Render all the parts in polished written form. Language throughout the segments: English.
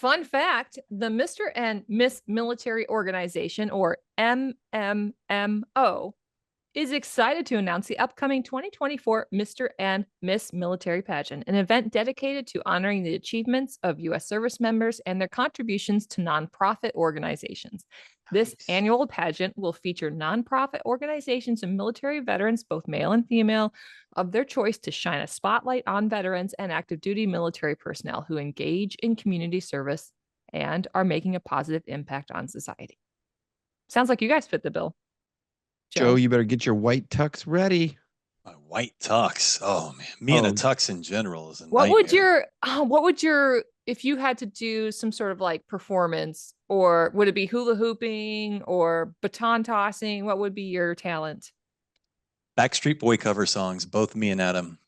Fun fact, the Mr. and Miss Military Organization, or MMMO, is excited to announce the upcoming 2024 Mr. and Miss Military Pageant, an event dedicated to honoring the achievements of U.S. service members and their contributions to nonprofit organizations. This annual pageant will feature nonprofit organizations and military veterans, both male and female, of their choice to shine a spotlight on veterans and active duty military personnel who engage in community service and are making a positive impact on society. Sounds like you guys fit the bill. Joe, you better get your white tux ready. My white tux. Oh man, me and a tux in general is a what nightmare. would your if you had to do some sort of like performance, or would it be hula hooping or baton tossing? What would be your talent? Backstreet Boy cover songs, both me and Adam.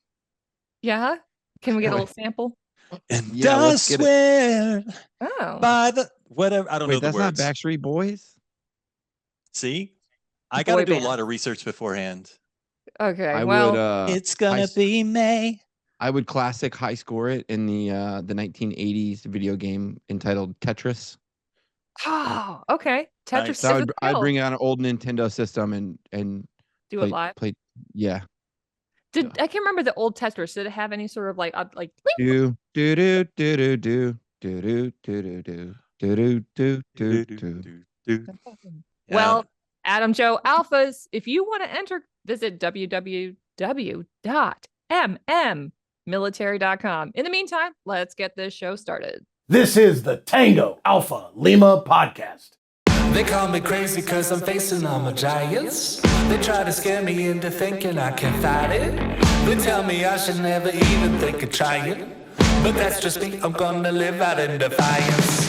Yeah, can we get a little sample? And yeah, I swear by the whatever. I don't know the words. That's not Backstreet Boys. See, I got to do a lot of research beforehand. Okay, it's gonna be May. I would classic high score it in the 1980s video game entitled Tetris. Oh, okay. Tetris. So I'd bring out an old Nintendo system and do it live. Yeah. I can't remember the old Tetris. Did it have any sort of like do do do do do do do do do do do do. Well, Adam, Joe, Alphas, if you want to enter, visit www.mmmilitary.com. In the meantime, let's get this show started. This is the Tango Alpha Lima podcast. They call me crazy because I'm facing all my giants. They try to scare me into thinking I can fight it. They tell me I should never even think of trying. But that's just me, I'm gonna live out in defiance.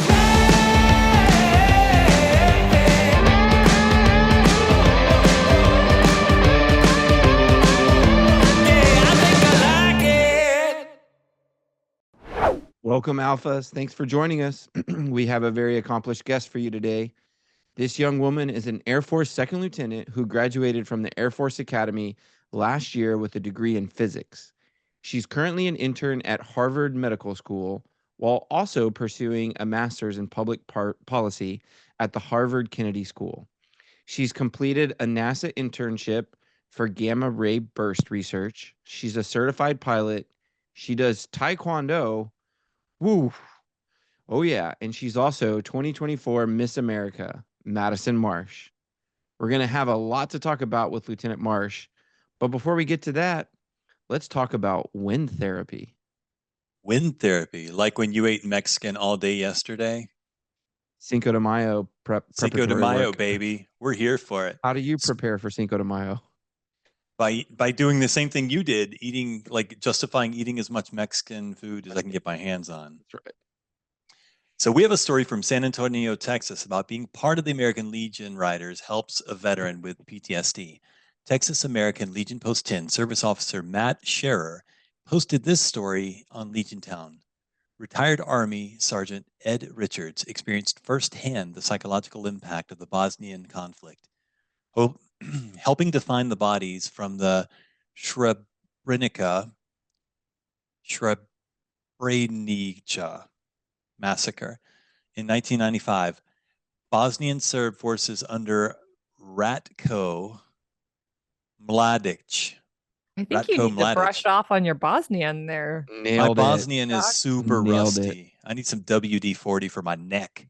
Welcome, Alphas. Thanks for joining us. We have a very accomplished guest for you today. This young woman is an Air Force second lieutenant who graduated from the Air Force Academy last year with a degree in physics. She's currently an intern at Harvard Medical School while also pursuing a master's in public policy at the Harvard Kennedy School. She's completed a NASA internship for gamma ray burst research. She's a certified pilot. She does Taekwondo. Woo. Oh, yeah. And she's also 2024 Miss America, Madison Marsh. We're going to have a lot to talk about with Lieutenant Marsh. But before we get to that, let's talk about wind therapy. Wind therapy, like when you ate Mexican all day yesterday? Cinco de Mayo Cinco de Mayo, baby. We're here for it. How do you prepare for Cinco de Mayo? By doing the same thing you did, eating, like justifying eating as much Mexican food as I can get my hands on. That's right. So we have a story from San Antonio, Texas about being part of the American Legion Riders helps a veteran with PTSD. Texas American Legion Post 10 Service Officer Matt Scherer posted this story on Legion Town. Retired Army Sergeant Ed Richards experienced firsthand the psychological impact of the Bosnian conflict. Helping to find the bodies from the Srebrenica massacre in 1995. Bosnian Serb forces under Ratko Mladic. I think you need to brush off on your Bosnian there. My Bosnian is super rusty. I need some WD-40 for my neck.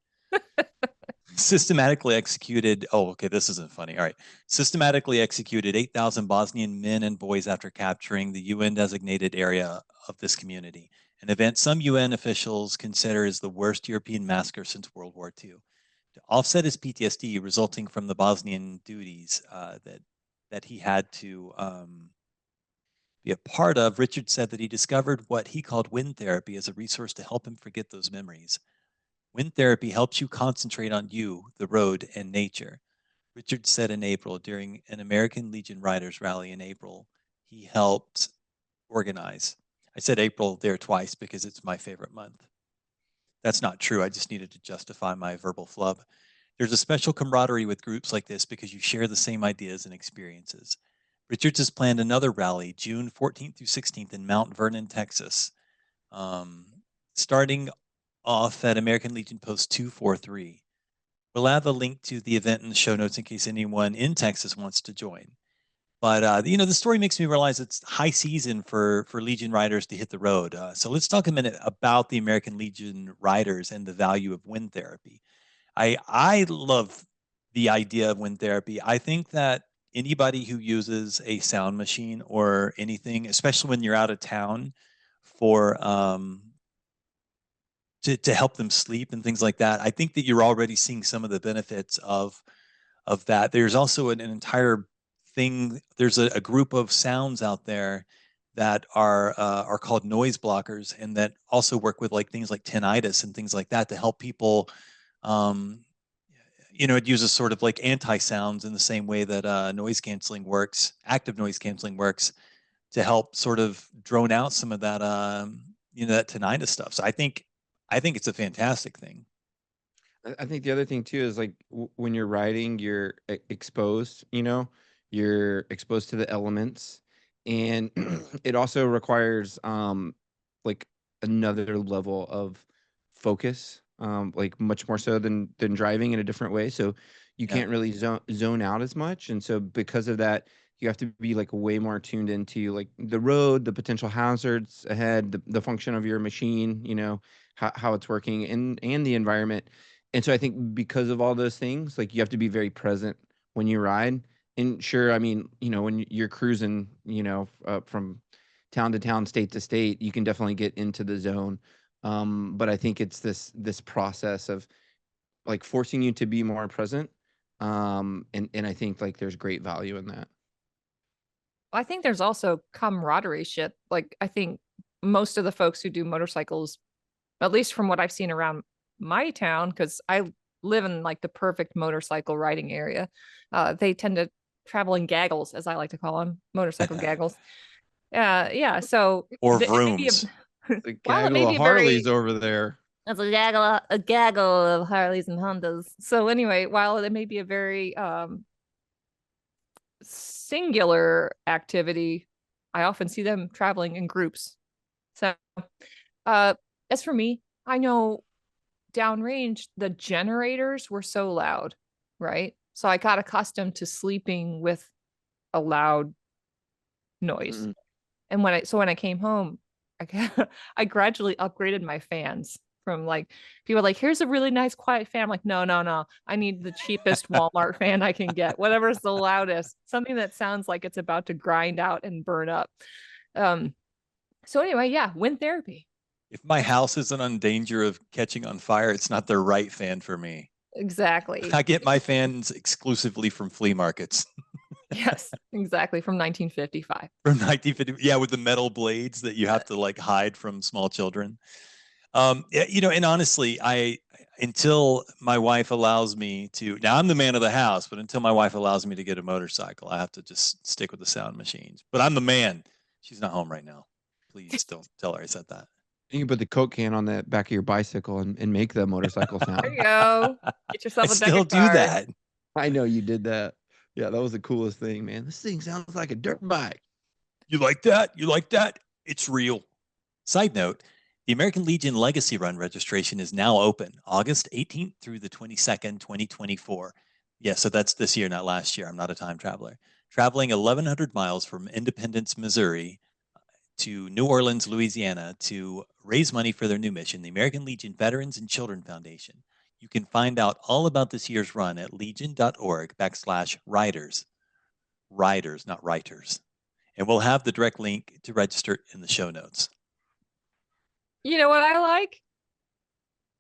Systematically executed, this isn't funny. All right. Systematically executed 8,000 Bosnian men and boys after capturing the UN-designated area of this community, an event some UN officials consider as the worst European massacre since World War II. To offset his PTSD resulting from the Bosnian duties that he had to be a part of, Richard said that he discovered what he called wind therapy as a resource to help him forget those memories. Wind therapy helps you concentrate on you, the road, and nature. Richard said in April during an American Legion Riders rally in April, he helped organize. I said April there twice because it's my favorite month. That's not true. I just needed to justify my verbal flub. There's a special camaraderie with groups like this because you share the same ideas and experiences. Richards has planned another rally June 14th through 16th in Mount Vernon, Texas, starting off at American Legion Post 243. We'll have a link to the event in the show notes in case anyone in Texas wants to join. But the story makes me realize it's high season for Legion riders to hit the road. So let's talk a minute about the American Legion riders and the value of wind therapy. I love the idea of wind therapy. I think that anybody who uses a sound machine or anything, especially when you're out of town for to help them sleep and things like that, I think that you're already seeing some of the benefits of that. There's also an entire thing. There's a group of sounds out there that are called noise blockers, and that also work with like things like tinnitus and things like that to help people. It uses sort of like anti-sounds in the same way that noise canceling works, active noise canceling works, to help sort of drone out some of that, that tinnitus stuff. So I think it's a fantastic thing. I think the other thing too is like when you're riding, you're exposed, you're exposed to the elements, and it also requires like another level of focus, like much more so than driving in a different way. So you can't really zone out as much, and so because of that, you have to be like way more tuned into like the road, the potential hazards ahead, the function of your machine, how it's working, and the environment. And so I think because of all those things, like you have to be very present when you ride. And sure, I mean, when you're cruising, from town to town, state to state, you can definitely get into the zone. But I think it's this process of like forcing you to be more present. And I think like there's great value in that. I think there's also camaraderie shit. Like I think most of the folks who do motorcycles, at least from what I've seen around my town, because I live in like the perfect motorcycle riding area, they tend to travel in gaggles, as I like to call them, motorcycle gaggles. Yeah. So or vrooms. The gaggle of Harleys over there. That's a gaggle of Harleys and Hondas. So anyway, while it may be a very singular activity, I often see them traveling in groups. So as for me, I know downrange the generators were so loud, right? So I got accustomed to sleeping with a loud noise. Mm-hmm. And when I came home, I gradually upgraded my fans from like, people are like, here's a really nice quiet fan. I'm like, no. I need the cheapest Walmart fan I can get. Whatever's the loudest, something that sounds like it's about to grind out and burn up. So anyway, yeah, wind therapy. If my house isn't in danger of catching on fire, it's not the right fan for me. Exactly. I get my fans exclusively from flea markets. Yes, exactly. From 1955. From 1950. Yeah, with the metal blades that you have to like hide from small children. And honestly, until my wife allows me to, now I'm the man of the house, but until my wife allows me to get a motorcycle, I have to just stick with the sound machines. But I'm the man. She's not home right now. Please don't tell her I said that. You can put the Coke can on the back of your bicycle and make the motorcycle sound. There you go. Get yourself a deck still of do cards. that. I know you did that. Yeah, that was the coolest thing, man. This thing sounds like a dirt bike. You like that? You like that? It's real. Side note, the American Legion Legacy Run registration is now open, August 18th through the 22nd, 2024. Yeah, so that's this year, not last year. I'm not a time traveler. Traveling 1,100 miles from Independence, Missouri to New Orleans, Louisiana to raise money for their new mission, the American Legion Veterans and Children Foundation. You can find out all about this year's run at legion.org/riders. Riders, not writers. And we'll have the direct link to register in the show notes. You know what I like?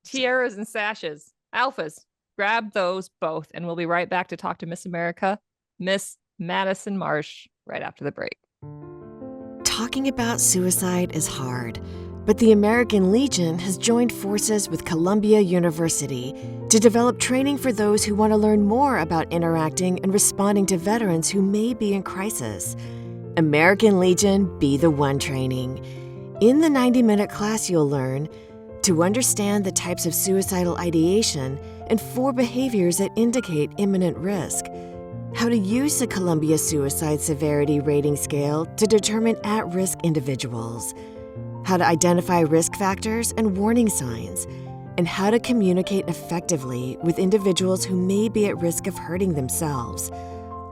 Tiaras and sashes. Alphas. Grab those both. And we'll be right back to talk to Miss America, Miss Madison Marsh, right after the break. Talking about suicide is hard, but the American Legion has joined forces with Columbia University to develop training for those who want to learn more about interacting and responding to veterans who may be in crisis. American Legion Be the One training. In the 90-minute class, you'll learn to understand the types of suicidal ideation and 4 behaviors that indicate imminent risk, how to use the Columbia Suicide Severity Rating Scale to determine at-risk individuals, how to identify risk factors and warning signs, and how to communicate effectively with individuals who may be at risk of hurting themselves.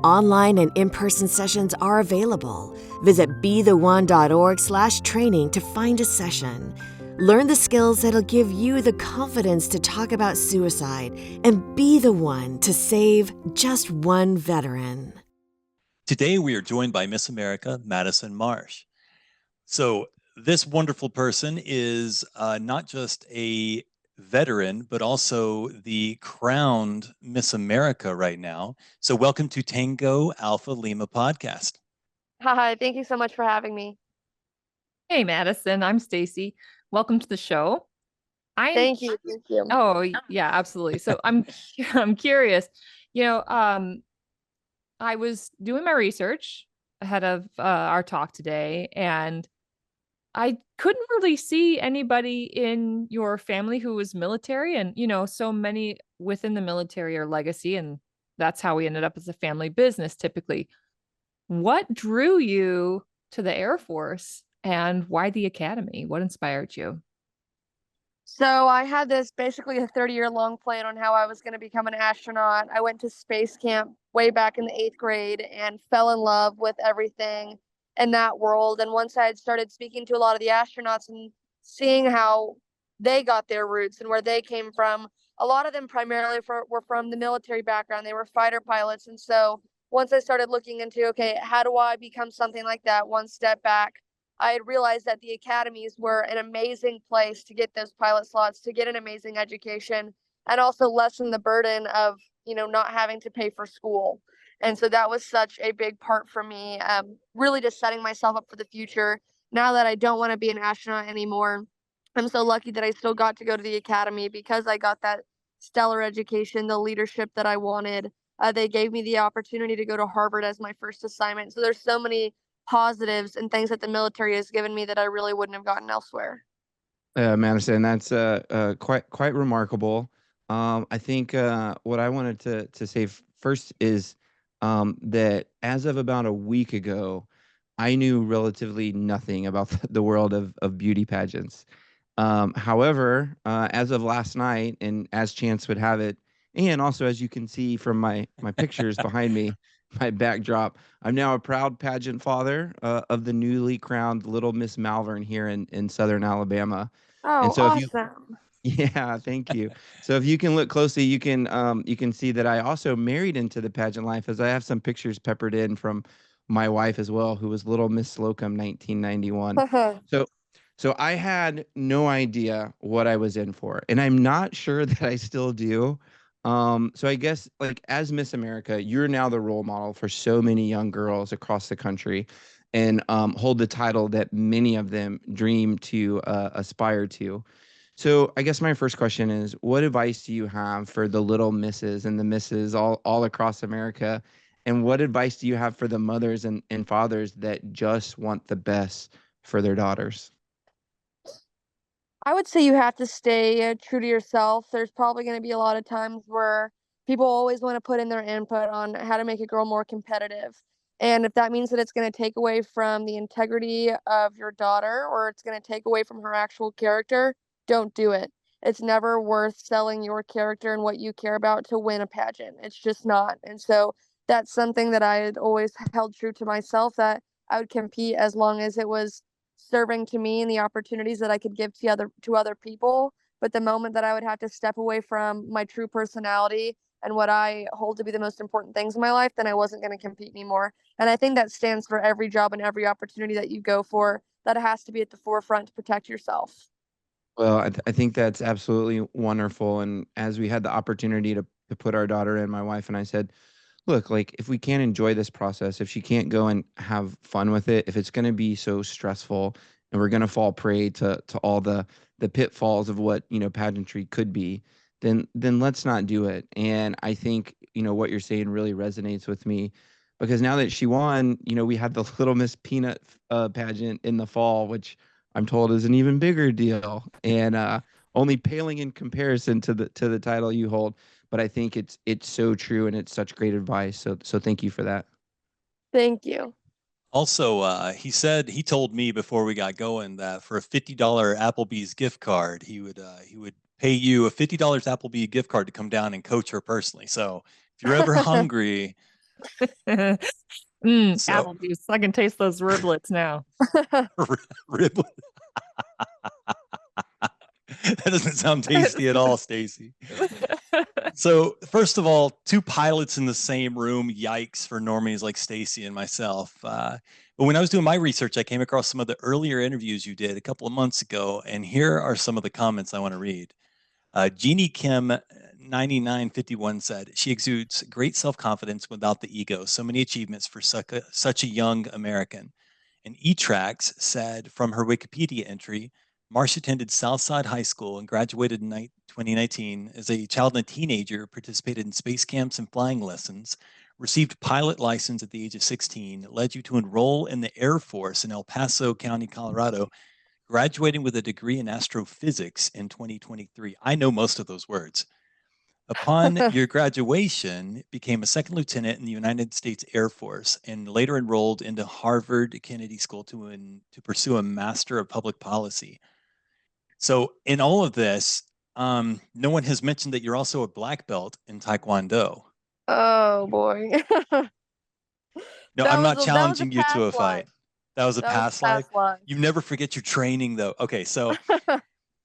Online and in-person sessions are available. Visit betheone.org/training to find a session. Learn the skills that'll give you the confidence to talk about suicide and be the one to save just one veteran. Today, we are joined by Miss America, Madison Marsh. So this wonderful person is not just a veteran, but also the crowned Miss America right now. So welcome to Tango Alpha Lima podcast. Hi, thank you so much for having me. Hey, Madison, I'm Stacy. Welcome to the show. Thank you. Thank you. Oh, yeah, absolutely. So I'm curious. I was doing my research ahead of our talk today, and I couldn't really see anybody in your family who was military, and so many within the military are legacy, and that's how we ended up as a family business typically. What drew you to the Air Force, and why the academy? What inspired you? So I had this basically a 30-year-long plan on how I was going to become an astronaut. I went to space camp way back in the 8th grade and fell in love with everything in that world. And once I had started speaking to a lot of the astronauts and seeing how they got their roots and where they came from, a lot of them primarily were from the military background. They were fighter pilots. And so once I started looking into, okay, how do I become something like that, one step back, I had realized that the academies were an amazing place to get those pilot slots, to get an amazing education, and also lessen the burden of, not having to pay for school. And so that was such a big part for me, really just setting myself up for the future. Now that I don't want to be an astronaut anymore, I'm so lucky that I still got to go to the academy because I got that stellar education, the leadership that I wanted. They gave me the opportunity to go to Harvard as my first assignment. So there's so many positives and things that the military has given me that I really wouldn't have gotten elsewhere. Madison, that's quite remarkable. I think what I wanted to say first is that as of about a week ago, I knew relatively nothing about the world of beauty pageants. However, as of last night, and as chance would have it, and also as you can see from my pictures behind me, my backdrop, I'm now a proud pageant father of the newly crowned Little Miss Malvern here in Southern Alabama. And Oh, so if you, awesome. yeah, thank you. So if you can look closely, you can see that I also married into the pageant life, as I have some pictures peppered in from my wife as well, who was Little Miss Slocum 1991. So so I had no idea what I was in for, and I'm not sure that I still do. So I guess, like, as Miss America, you're now the role model for so many young girls across the country, and hold the title that many of them dream to aspire to. So I guess my first question is, what advice do you have for the little misses and the misses all across America? And what advice do you have for the mothers and fathers that just want the best for their daughters? I would say you have to stay true to yourself. There's probably going to be a lot of times where people always want to put in their input on how to make a girl more competitive. And if that means that it's going to take away from the integrity of your daughter or it's going to take away from her actual character, don't do it. It's never worth selling your character and what you care about to win a pageant. It's just not. And so that's something that I had always held true to myself, that I would compete as long as it was serving to me and the opportunities that I could give to other people. But the moment that I would have to step away from my true personality and what I hold to be the most important things in my life, then I wasn't going to compete anymore. And I think that stands for every job and every opportunity that you go for, that it has to be at the forefront to protect yourself. Well, I think that's absolutely wonderful. And as we had the opportunity to put our daughter in, my wife and I said, look, like, if we can't enjoy this process, if she can't go and have fun with it, if it's going to be so stressful and we're going to fall prey to all the pitfalls of what, pageantry could be, then let's not do it. And I think, what you're saying really resonates with me, because now that she won, we had the Little Miss Peanut pageant in the fall, which I'm told is an even bigger deal, and only paling in comparison to the title you hold. But I think it's so true, and it's such great advice. So thank you for that. Thank you. Also, he told me before we got going that for a $50 Applebee's gift card, he would pay you a $50 Applebee gift card to come down and coach her personally. So if you're ever hungry, Applebee's. I can taste those riblets now. Riblet. That doesn't sound tasty at all, Stacy. So first of all, 2 pilots in the same room. Yikes for normies like Stacy and myself. But when I was doing my research, I came across some of the earlier interviews you did a couple of months ago, and here are some of the comments I want to read. Jeannie Kim 9951 said, she exudes great self-confidence without the ego. So many achievements for such a young American. And E-Trax said from her Wikipedia entry, Marsh attended Southside High School and graduated in 2019. As a child and a teenager, participated in space camps and flying lessons, received pilot license at the age of 16, led you to enroll in the Air Force in El Paso County, Colorado, graduating with a degree in astrophysics in 2023. I know most of those words. Upon your graduation, became a 2nd lieutenant in the United States Air Force and later enrolled into Harvard Kennedy School to pursue a Master of Public Policy. So in all of this, no one has mentioned that you're also a black belt in Taekwondo. Oh boy. No, I'm not challenging you to a fight. That was a past life. You never forget your training though. Okay, so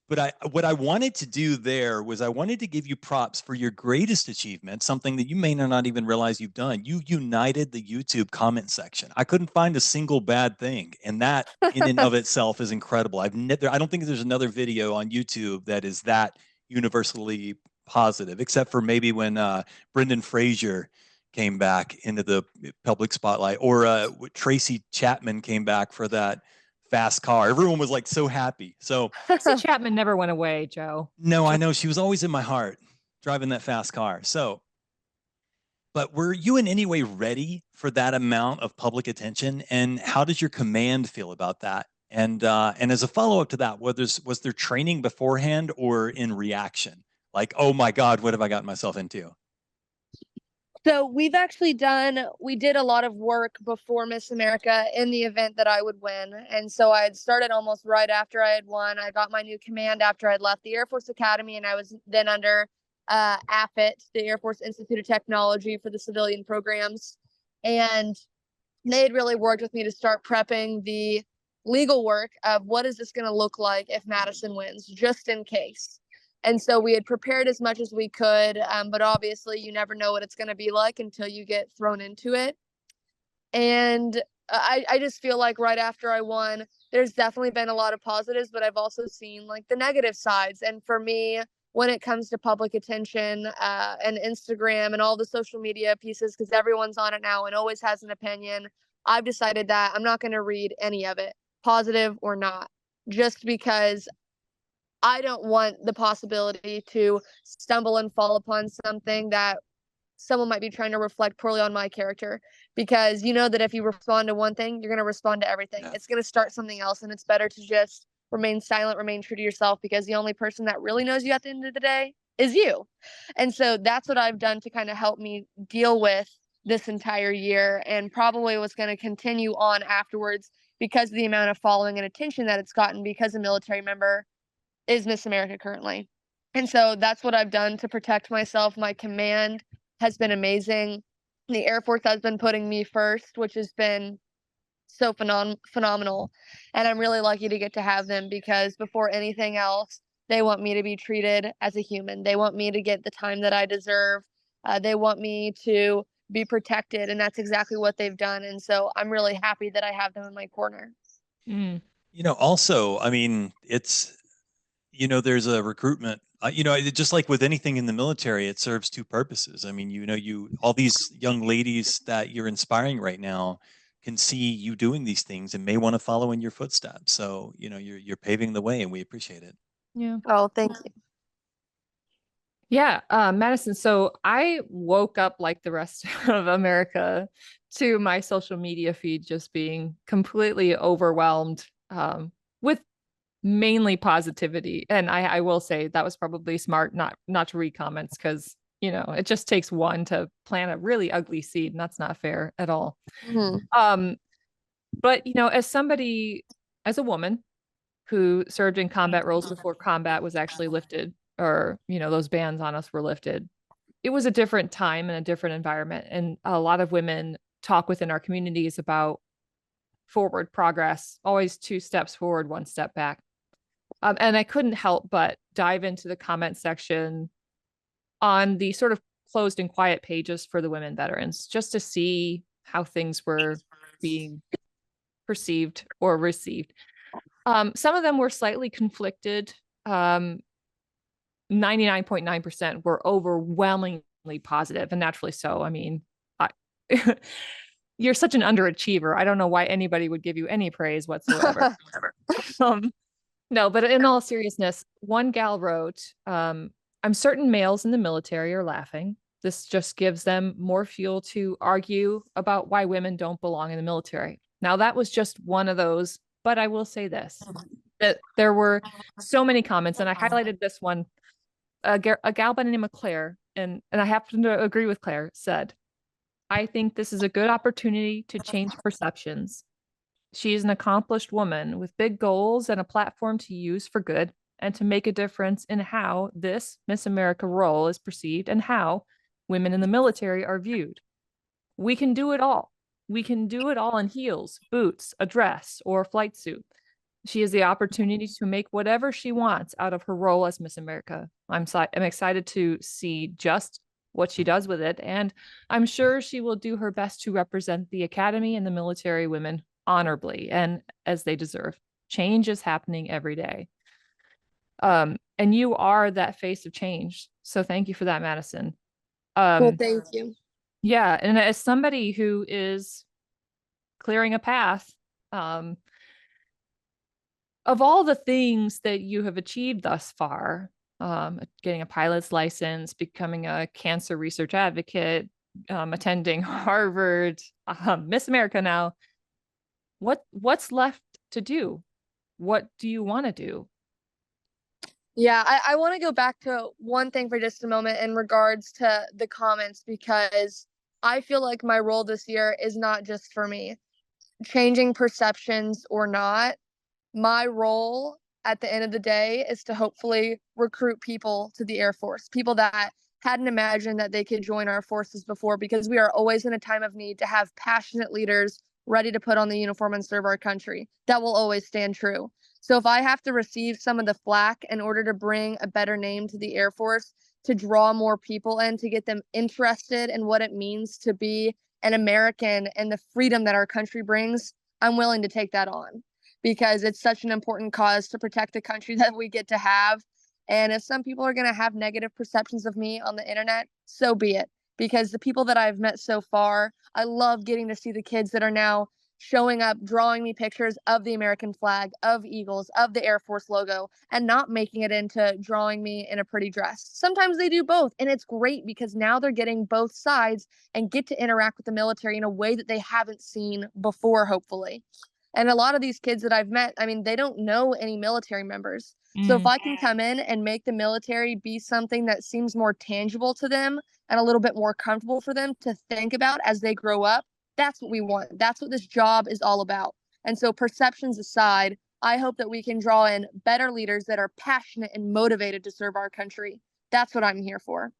but what I wanted to do there was I wanted to give you props for your greatest achievement, something that you may not even realize you've done. You united the YouTube comment section. I couldn't find a single bad thing, and that in and of itself is incredible. I don't think there's another video on YouTube that is that universally positive, except for maybe when Brendan Fraser came back into the public spotlight, or Tracy Chapman came back for that fast car. Everyone was like so happy. So Tracy Chapman never went away, Joe. No, I know, she was always in my heart driving that fast car. So, but were you in any way ready for that amount of public attention? And how does your command feel about that? And as a follow-up to that, was there training beforehand or in reaction? Like, oh my God, what have I gotten myself into? So we did a lot of work before Miss America in the event that I would win. And so I had started almost right after I had won. I got my new command after I'd left the Air Force Academy, and I was then under AFIT, the Air Force Institute of Technology for the civilian programs. And they had really worked with me to start prepping the legal work of what is this going to look like if Madison wins, just in case. And so we had prepared as much as we could, but obviously you never know what it's going to be like until you get thrown into it. And I just feel like right after I won, there's definitely been a lot of positives, but I've also seen like the negative sides. And for me, when it comes to public attention and Instagram and all the social media pieces, because everyone's on it now and always has an opinion, I've decided that I'm not going to read any of it, positive or not, just because I don't want the possibility to stumble and fall upon something that someone might be trying to reflect poorly on my character, because you know that if you respond to one thing, you're going to respond to everything. Yeah. It's going to start something else, and it's better to just remain silent, remain true to yourself, because the only person that really knows you at the end of the day is you. And so that's what I've done to kind of help me deal with this entire year, and probably what's going to continue on afterwards, because of the amount of following and attention that it's gotten because a military member is Miss America currently. And so that's what I've done to protect myself. My command has been amazing. The Air Force has been putting me first, which has been so phenomenal. And I'm really lucky to get to have them, because before anything else, they want me to be treated as a human. They want me to get the time that I deserve. They want me to be protected, and that's exactly what they've done. And so I'm really happy that I have them in my corner. You know, also, I mean, it's, you know, there's a recruitment, you know, just like with anything in the military, it serves 2 purposes. I mean, you know, all these young ladies that you're inspiring right now can see you doing these things and may want to follow in your footsteps. So, you know, you're paving the way, and we appreciate it. Yeah. Oh, thank you. Yeah, Madison. So I woke up like the rest of America to my social media feed just being completely overwhelmed with mainly positivity. And I will say that was probably smart not to read comments, because, you know, it just takes one to plant a really ugly seed, and that's not fair at all. Mm-hmm. But, you know, as a woman who served in combat roles before combat was actually lifted or, those bans on us were lifted, it was a different time and a different environment. And a lot of women talk within our communities about forward progress, always 2 steps forward, 1 step back. And I couldn't help but dive into the comment section on the sort of closed and quiet pages for the women veterans, just to see how things were being perceived or received. Some of them were slightly conflicted. 99.9% were overwhelmingly positive, and naturally so. I mean, you're such an underachiever. I don't know why anybody would give you any praise whatsoever. No, but in all seriousness, one gal wrote, I'm certain males in the military are laughing. This just gives them more fuel to argue about why women don't belong in the military. Now, that was just one of those, but I will say this, that there were so many comments, and I highlighted this one. A gal by the name of Claire, and I happen to agree with Claire, said, I think this is a good opportunity to change perceptions. She is an accomplished woman with big goals and a platform to use for good and to make a difference in how this Miss America role is perceived and how women in the military are viewed. We can do it all. We can do it all in heels, boots, a dress, or a flight suit. She has the opportunity to make whatever she wants out of her role as Miss America. I'm excited to see just what she does with it, and I'm sure she will do her best to represent the Academy and the military women honorably and as they deserve. Change is happening every day. And you are that face of change. So thank you for that, Madison. Well, thank you. Yeah, and as somebody who is clearing a path, of all the things that you have achieved thus far, getting a pilot's license, becoming a cancer research advocate, attending Harvard, Miss America now, what's left to do? What do you want to do? Yeah, I want to go back to one thing for just a moment in regards to the comments, because I feel like my role this year is not just for me. Changing perceptions or not, my role at the end of the day is to hopefully recruit people to the Air Force, people that hadn't imagined that they could join our forces before, because we are always in a time of need to have passionate leaders ready to put on the uniform and serve our country. That will always stand true. So if I have to receive some of the flack in order to bring a better name to the Air Force, to draw more people in, to get them interested in what it means to be an American and the freedom that our country brings, I'm willing to take that on, because it's such an important cause to protect the country that we get to have. And if some people are going to have negative perceptions of me on the internet, so be it. Because the people that I've met so far, I love getting to see the kids that are now showing up, drawing me pictures of the American flag, of Eagles, of the Air Force logo, and not making it into drawing me in a pretty dress. Sometimes they do both, and it's great because now they're getting both sides and get to interact with the military in a way that they haven't seen before, hopefully. And a lot of these kids that I've met, I mean, they don't know any military members. So if I can come in and make the military be something that seems more tangible to them and a little bit more comfortable for them to think about as they grow up, that's what we want. That's what this job is all about. And so perceptions aside, I hope that we can draw in better leaders that are passionate and motivated to serve our country. That's what I'm here for.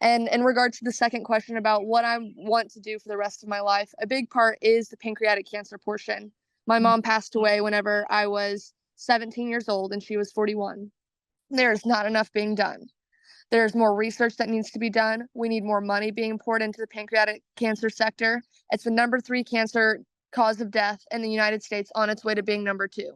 And in regards to the second question about what I want to do for the rest of my life, a big part is the pancreatic cancer portion. My mom passed away whenever I was 17 years old and she was 41. There's not enough being done. There's more research that needs to be done. We need more money being poured into the pancreatic cancer sector. It's the #3 cancer cause of death in the United States, on its way to being #2.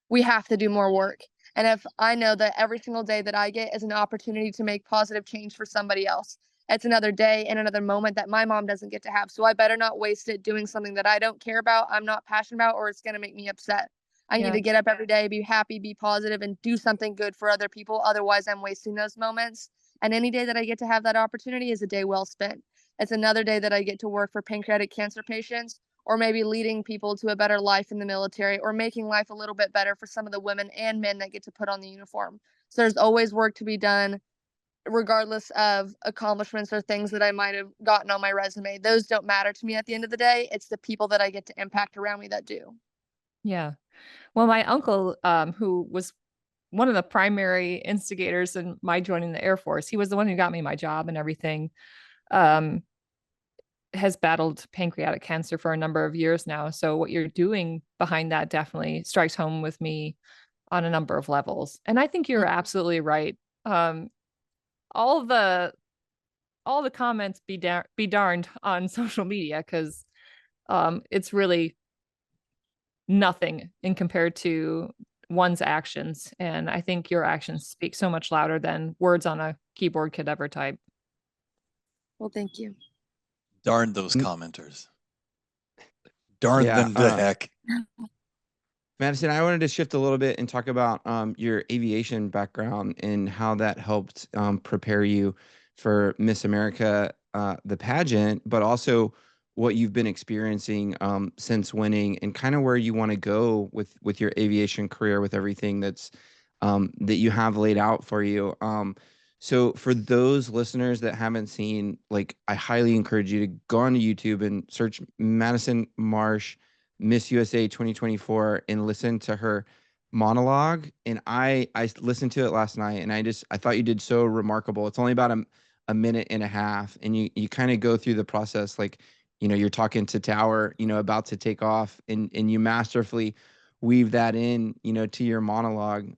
We have to do more work. And if I know that every single day that I get is an opportunity to make positive change for somebody else, it's another day and another moment that my mom doesn't get to have. So I better not waste it doing something that I don't care about, I'm not passionate about, or it's going to make me upset. I need to get up every day, be happy, be positive, and do something good for other people. Otherwise, I'm wasting those moments. And any day that I get to have that opportunity is a day well spent. It's another day that I get to work for pancreatic cancer patients, or maybe leading people to a better life in the military, or making life a little bit better for some of the women and men that get to put on the uniform. So there's always work to be done, regardless of accomplishments or things that I might have gotten on my resume. Those don't matter to me at the end of the day. It's the people that I get to impact around me that do. Yeah. Well, my uncle, who was one of the primary instigators in my joining the Air Force. He was the one who got me my job and everything. Has battled pancreatic cancer for a number of years now. So what you're doing behind that definitely strikes home with me on a number of levels. And I think you're absolutely right. All the comments be darned on social media, because it's really nothing in compared to one's actions. And I think your actions speak so much louder than words on a keyboard could ever type. Well, thank you. Darn those commenters. Darn them to heck. Madison, I wanted to shift a little bit and talk about your aviation background and how that helped prepare you for Miss America, the pageant, but also what you've been experiencing since winning, and kind of where you want to go with your aviation career, with everything that's that you have laid out for you. So for those listeners that haven't seen, like, I highly encourage you to go onto YouTube and search Madison Marsh Miss USA 2024 and listen to her monologue. And I listened to it last night, and I thought you did so remarkable. It's only about a minute and a half, and you kind of go through the process, like, you're talking to Tower, about to take off, and you masterfully weave that in, to your monologue.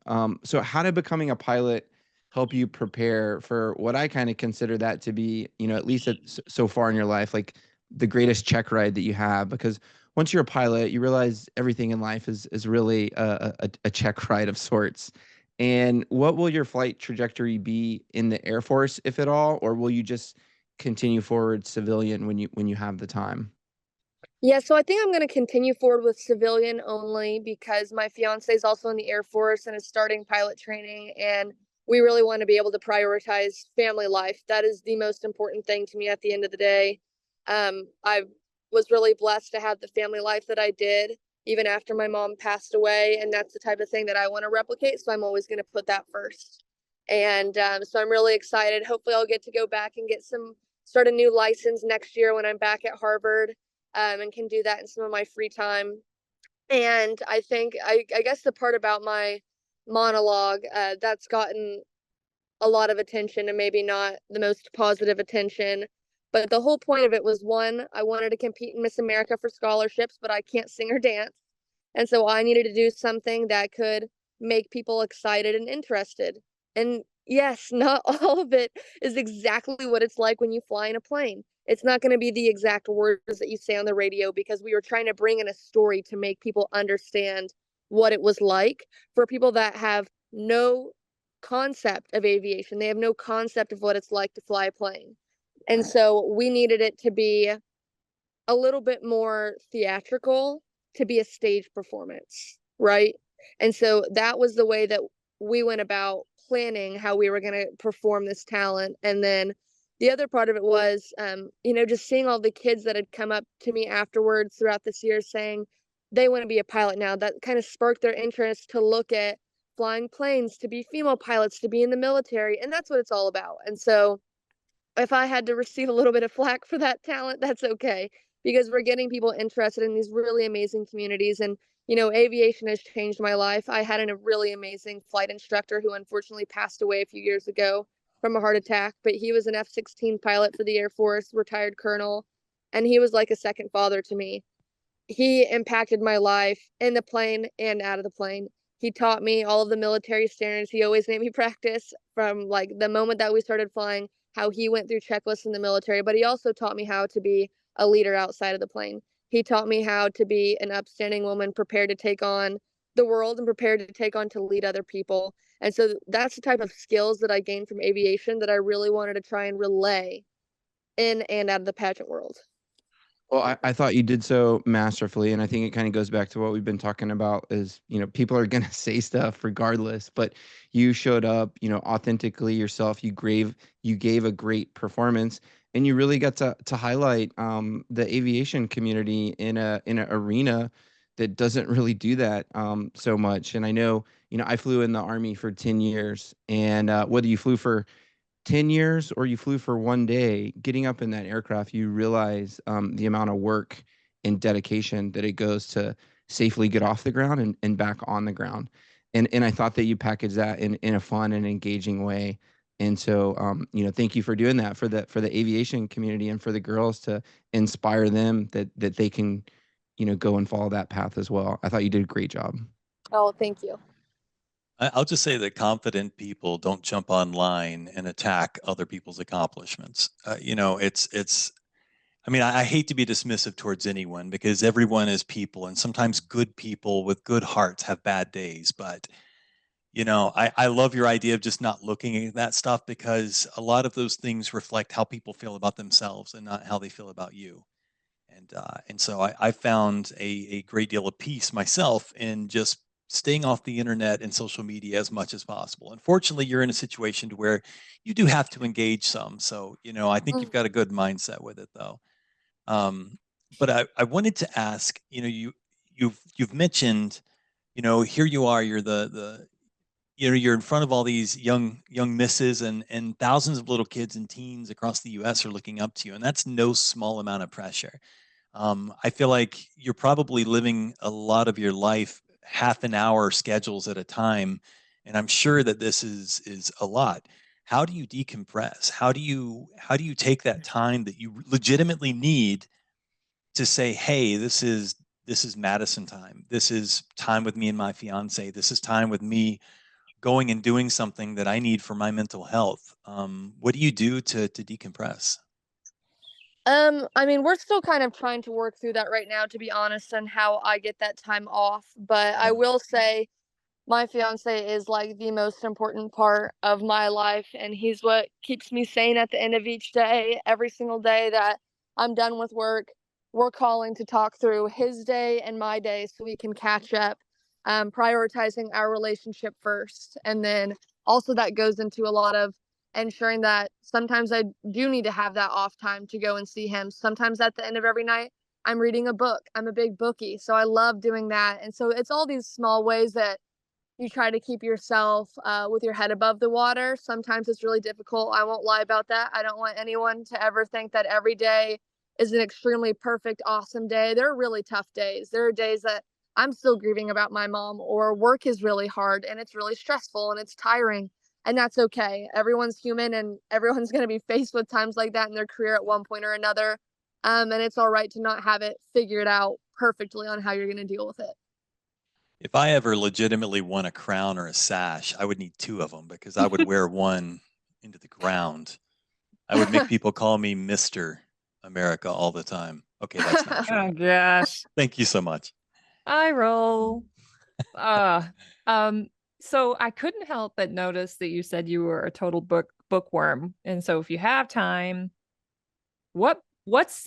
So how did becoming a pilot help you prepare for what I kind of consider that to be, at least so far in your life, like the greatest check ride that you have? Because once you're a pilot, you realize everything in life is really a check ride of sorts. And what will your flight trajectory be in the Air Force, if at all, or will you just continue forward civilian when you have the time? Yeah, so I think I'm going to continue forward with civilian only, because my fiance is also in the Air Force and is starting pilot training, and we really want to be able to prioritize family life. That is the most important thing to me at the end of the day. I was really blessed to have the family life that I did, even after my mom passed away, and that's the type of thing that I want to replicate, so I'm always going to put that first. And so I'm really excited. Hopefully I'll get to go back and start a new license next year when I'm back at Harvard. And can do that in some of my free time. And I think, I guess the part about my monologue that's gotten a lot of attention, and maybe not the most positive attention, but the whole point of it was, one, I wanted to compete in Miss America for scholarships, but I can't sing or dance. And so I needed to do something that could make people excited and interested. And yes, not all of it is exactly what it's like when you fly in a plane. It's not going to be the exact words that you say on the radio, because we were trying to bring in a story to make people understand what it was like for people that have no concept of aviation. They have no concept of what it's like to fly a plane. And so we needed it to be a little bit more theatrical, to be a stage performance, right? And so that was the way that we went about planning how we were going to perform this talent. And then the other part of it was, just seeing all the kids that had come up to me afterwards throughout this year saying they want to be a pilot now. That kind of sparked their interest to look at flying planes, to be female pilots, to be in the military. And that's what it's all about. And so if I had to receive a little bit of flack for that talent, that's okay, because we're getting people interested in these really amazing communities. And, aviation has changed my life. I had a really amazing flight instructor who unfortunately passed away a few years ago from a heart attack, but he was an F-16 pilot for the Air Force, retired colonel, and he was like a second father to me. He impacted my life in the plane and out of the plane. He taught me all of the military standards. He always made me practice from like the moment that we started flying, how he went through checklists in the military, but he also taught me how to be a leader outside of the plane. He taught me how to be an upstanding woman, prepared to take on the world and prepared to take on to lead other people. And so that's the type of skills that I gained from aviation that I really wanted to try and relay in and out of the pageant world. Well, I thought you did so masterfully, and I think it kind of goes back to what we've been talking about is, people are going to say stuff regardless, but you showed up, authentically yourself. You gave a great performance, and you really got to highlight the aviation community in an arena that doesn't really do that so much. And I know, I flew in the Army for 10 years, and whether you flew for 10 years or you flew for one day, getting up in that aircraft, you realize the amount of work and dedication that it goes to safely get off the ground and back on the ground. and I thought that you packaged that in a fun and engaging way. And so, thank you for doing that for the aviation community and for the girls, to inspire them that they can, go and follow that path as well. I thought you did a great job. Oh, thank you. I'll just say that confident people don't jump online and attack other people's accomplishments. I mean, I hate to be dismissive towards anyone, because everyone is people, and sometimes good people with good hearts have bad days. But, I love your idea of just not looking at that stuff, because a lot of those things reflect how people feel about themselves and not how they feel about you. And so I found a great deal of peace myself in just staying off the internet and social media as much as possible. Unfortunately, you're in a situation to where you do have to engage some. So, I think you've got a good mindset with it, though. But I wanted to ask, you've mentioned, here you are, you're you're in front of all these young misses, and thousands of little kids and teens across the US are looking up to you, and that's no small amount of pressure. I feel like you're probably living a lot of your life half an hour schedules at a time, and I'm sure that this is a lot. How do you decompress? How do you take that time that you legitimately need to say, hey, this is Madison time. This is time with me and my fiance. This is time with me going and doing something that I need for my mental health. What do you do to decompress? I mean, we're still kind of trying to work through that right now, to be honest, and how I get that time off. But I will say my fiance is like the most important part of my life, and he's what keeps me sane at the end of each day. Every single day that I'm done with work, we're calling to talk through his day and my day so we can catch up, prioritizing our relationship first. And then also that goes into a lot of ensuring that sometimes I do need to have that off time to go and see him. Sometimes at the end of every night, I'm reading a book. I'm a big bookie, so I love doing that. And so it's all these small ways that you try to keep yourself with your head above the water. Sometimes it's really difficult. I won't lie about that. I don't want anyone to ever think that every day is an extremely perfect, awesome day. There are really tough days. There are days that I'm still grieving about my mom, or work is really hard and it's really stressful and it's tiring. And that's okay. Everyone's human, and everyone's going to be faced with times like that in their career at one point or another. And it's all right to not have it figured out perfectly on how you're going to deal with it. If I ever legitimately won a crown or a sash, I would need two of them, because I would wear one into the ground. I would make people call me Mr. America all the time. Okay, that's not true. Oh gosh. Thank you so much. I roll. So I couldn't help but notice that you said you were a total bookworm. And so if you have time, what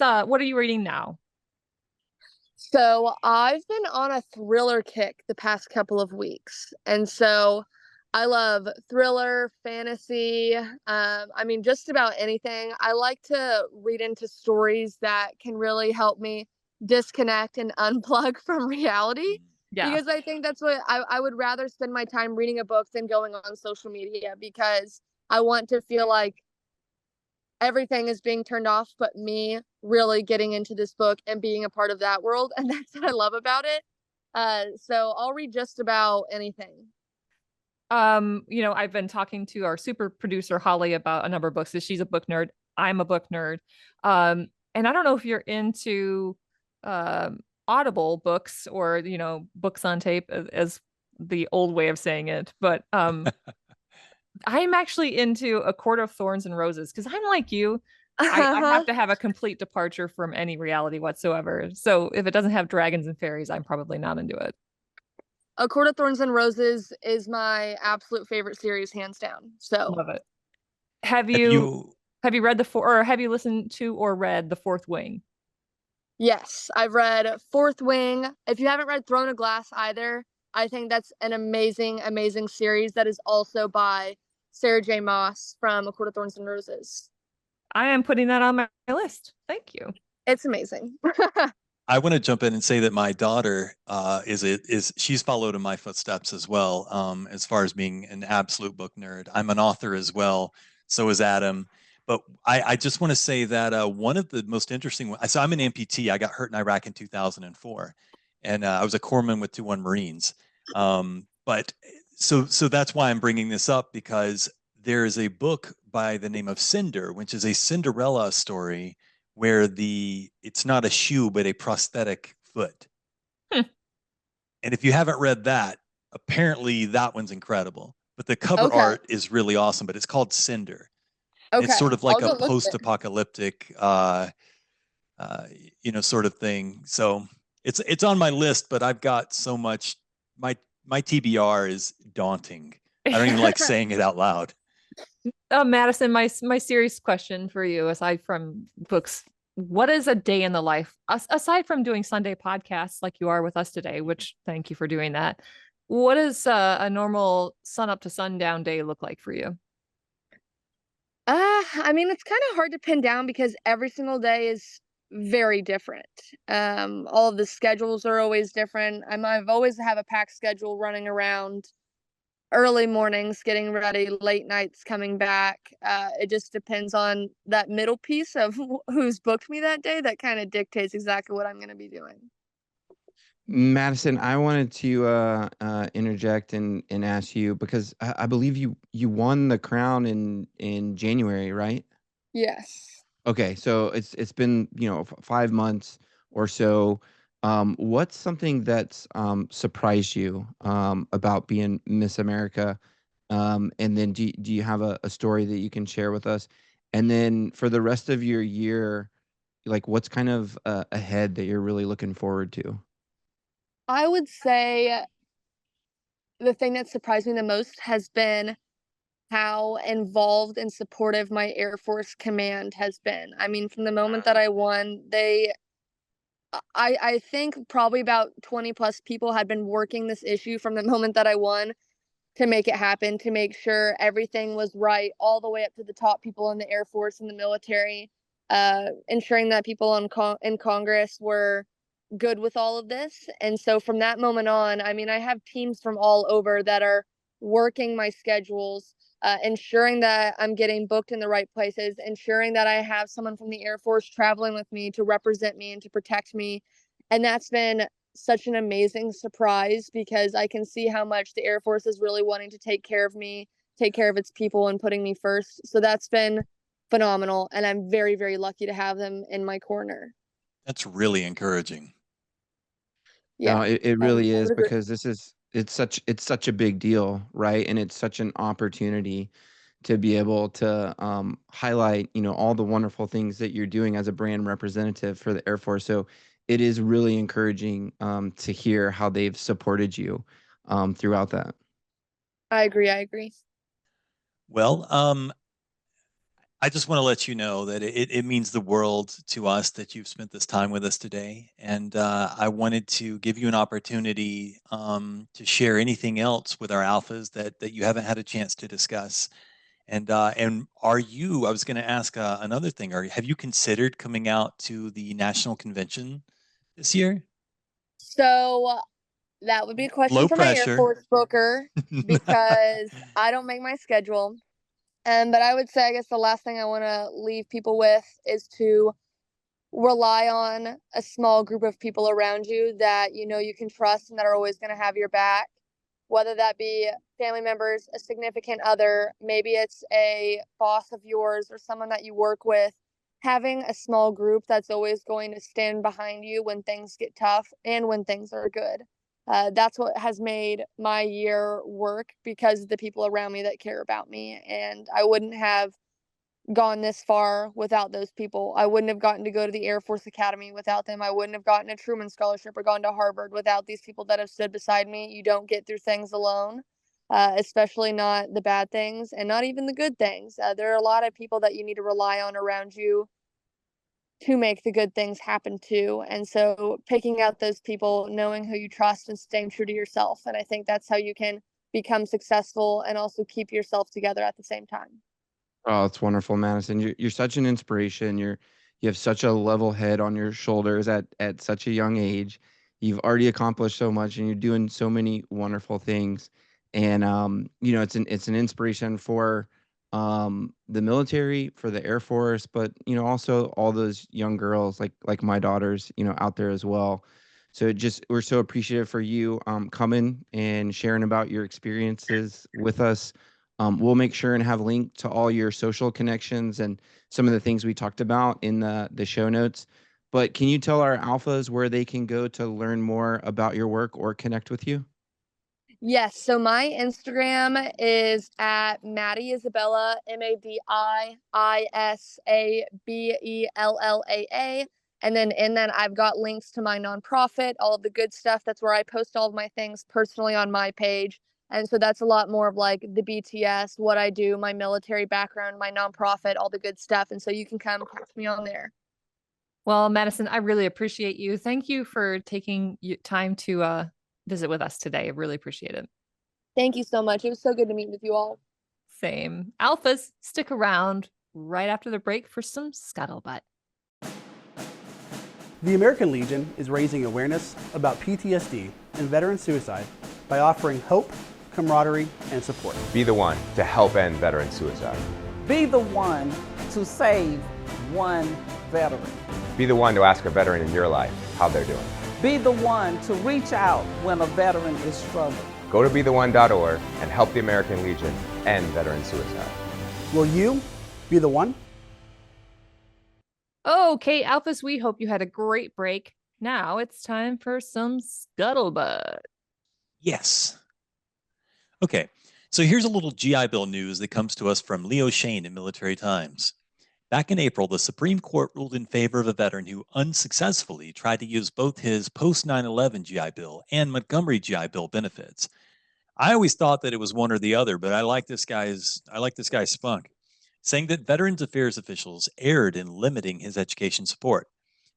are you reading now? So I've been on a thriller kick the past couple of weeks. And so I love thriller, fantasy. I mean, just about anything. I like to read into stories that can really help me disconnect and unplug from reality. Yeah. Because I think that's what I would rather spend my time reading a book than going on social media, because I want to feel like everything is being turned off, but me really getting into this book and being a part of that world. And that's what I love about it. So I'll read just about anything. I've been talking to our super producer Holly about a number of books. She's a book nerd. I'm a book nerd. And I don't know if you're into Audible books, or books on tape, as the old way of saying it, but I'm actually into A Court of Thorns and Roses, because I'm like you. I have to have a complete departure from any reality whatsoever. So if it doesn't have dragons and fairies, I'm probably not into it. A Court of Thorns and Roses is my absolute favorite series, hands down. So love it. Have you read or have you listened to or read The Fourth Wing? Yes, I've read Fourth Wing. If you haven't read Throne of Glass either, I think that's an amazing, amazing series that is also by Sarah J. Maas from A Court of Thorns and Roses. I am putting that on my list. Thank you. It's amazing. I want to jump in and say that my daughter she's followed in my footsteps as well, as far as being an absolute book nerd. I'm an author as well. So is Adam. But I just want to say that one of the most interesting ones, so I'm an amputee. I got hurt in Iraq in 2004, and I was a corpsman with 2-1 Marines. but so that's why I'm bringing this up, because there is a book by the name of Cinder, which is a Cinderella story where it's not a shoe but a prosthetic foot. Hmm. And if you haven't read that, apparently that one's incredible. But the cover Okay. art is really awesome. But it's called Cinder. And Okay. it's sort of like I'll a go look at it. post-apocalyptic, sort of thing. So it's on my list, but I've got so much. My TBR is daunting. I don't even like saying it out loud. Madison, my serious question for you, aside from books, what is a day in the life, aside from doing Sunday podcasts like you are with us today, which thank you for doing that? What does a normal sun up to sundown day look like for you? I mean, it's kind of hard to pin down because every single day is very different. All of the schedules are always different. I've always have a packed schedule running around, early mornings getting ready, late nights coming back. It just depends on that middle piece of who's booked me that day. That kind of dictates exactly what I'm going to be doing. Madison, I wanted to interject and ask you because I believe you won the crown in January, right? Yes. Okay, so it's been 5 months or so. What's something that's surprised you about being Miss America? And then do you have a story that you can share with us? And then for the rest of your year, like what's kind of ahead that you're really looking forward to? I would say the thing that surprised me the most has been how involved and supportive my Air Force command has been. I mean, from the moment that I won, I think probably about 20 plus people had been working this issue from the moment that I won to make it happen, to make sure everything was right, all the way up to the top people in the Air Force and the military, ensuring that people in Congress were good with all of this. And so from that moment on, I mean, I have teams from all over that are working my schedules, ensuring that I'm getting booked in the right places, ensuring that I have someone from the Air Force traveling with me to represent me and to protect me. And that's been such an amazing surprise because I can see how much the Air Force is really wanting to take care of me, take care of its people, and putting me first. So that's been phenomenal. And I'm very, very lucky to have them in my corner. That's really encouraging. No, Yeah. it I really is would agree. because it's such a big deal, right? And it's such an opportunity to be able to highlight, all the wonderful things that you're doing as a brand representative for the Air Force. So it is really encouraging to hear how they've supported you throughout that. I agree. I agree. Well, I just want to let you know that it means the world to us that you've spent this time with us today. And I wanted to give you an opportunity to share anything else with our alphas that you haven't had a chance to discuss. And I was going to ask another thing. Have you considered coming out to the national convention this year? So that would be a question Low for my Air pressure. Force booker because I don't make my schedule. But I would say, I guess the last thing I want to leave people with is to rely on a small group of people around you that you can trust and that are always going to have your back, whether that be family members, a significant other, maybe it's a boss of yours or someone that you work with. Having a small group that's always going to stand behind you when things get tough and when things are good. That's what has made my year work because of the people around me that care about me. And I wouldn't have gone this far without those people. I wouldn't have gotten to go to the Air Force Academy without them. I wouldn't have gotten a Truman Scholarship or gone to Harvard without these people that have stood beside me. You don't get through things alone, especially not the bad things and not even the good things. There are a lot of people that you need to rely on around you to make the good things happen too. And so picking out those people, knowing who you trust and staying true to yourself. And I think that's how you can become successful and also keep yourself together at the same time. Oh, it's wonderful, Madison. You're such an inspiration. You have such a level head on your shoulders at such a young age. You've already accomplished so much, and you're doing so many wonderful things. And it's an inspiration for the military, for the Air Force, but also all those young girls like my daughters, out there as well. So we're so appreciative for you coming and sharing about your experiences with us. We'll make sure and have a link to all your social connections and some of the things we talked about in the show notes. But can you tell our alphas where they can go to learn more about your work or connect with you? Yes, so my Instagram is at Maddie Isabella, MADIISABELLAA. And then in that, I've got links to my nonprofit, all of the good stuff. That's where I post all of my things personally on my page. And so that's a lot more of like the BTS, what I do, my military background, my nonprofit, all the good stuff. And so you can come catch me on there. Well, Madison, I really appreciate you. Thank you for taking time to visit with us today. I really appreciate it. Thank you so much. It was so good to meet with you all. Same. Alphas, stick around right after the break for some scuttlebutt. The American Legion is raising awareness about PTSD and veteran suicide by offering hope, camaraderie, and support. Be the one to help end veteran suicide. Be the one to save one veteran. Be the one to ask a veteran in your life how they're doing. Be the one to reach out when a veteran is struggling. Go to betheone.org and help the American Legion end veteran suicide. Will you be the one? Okay, Alphas, we hope you had a great break. Now it's time for some scuttlebutt. Yes. Okay, so here's a little GI Bill news that comes to us from Leo Shane in Military Times. Back in April, the Supreme Court ruled in favor of a veteran who unsuccessfully tried to use both his post-9/11 GI Bill and Montgomery GI Bill benefits. I always thought that it was one or the other, but I like this guy's spunk, saying that Veterans Affairs officials erred in limiting his education support.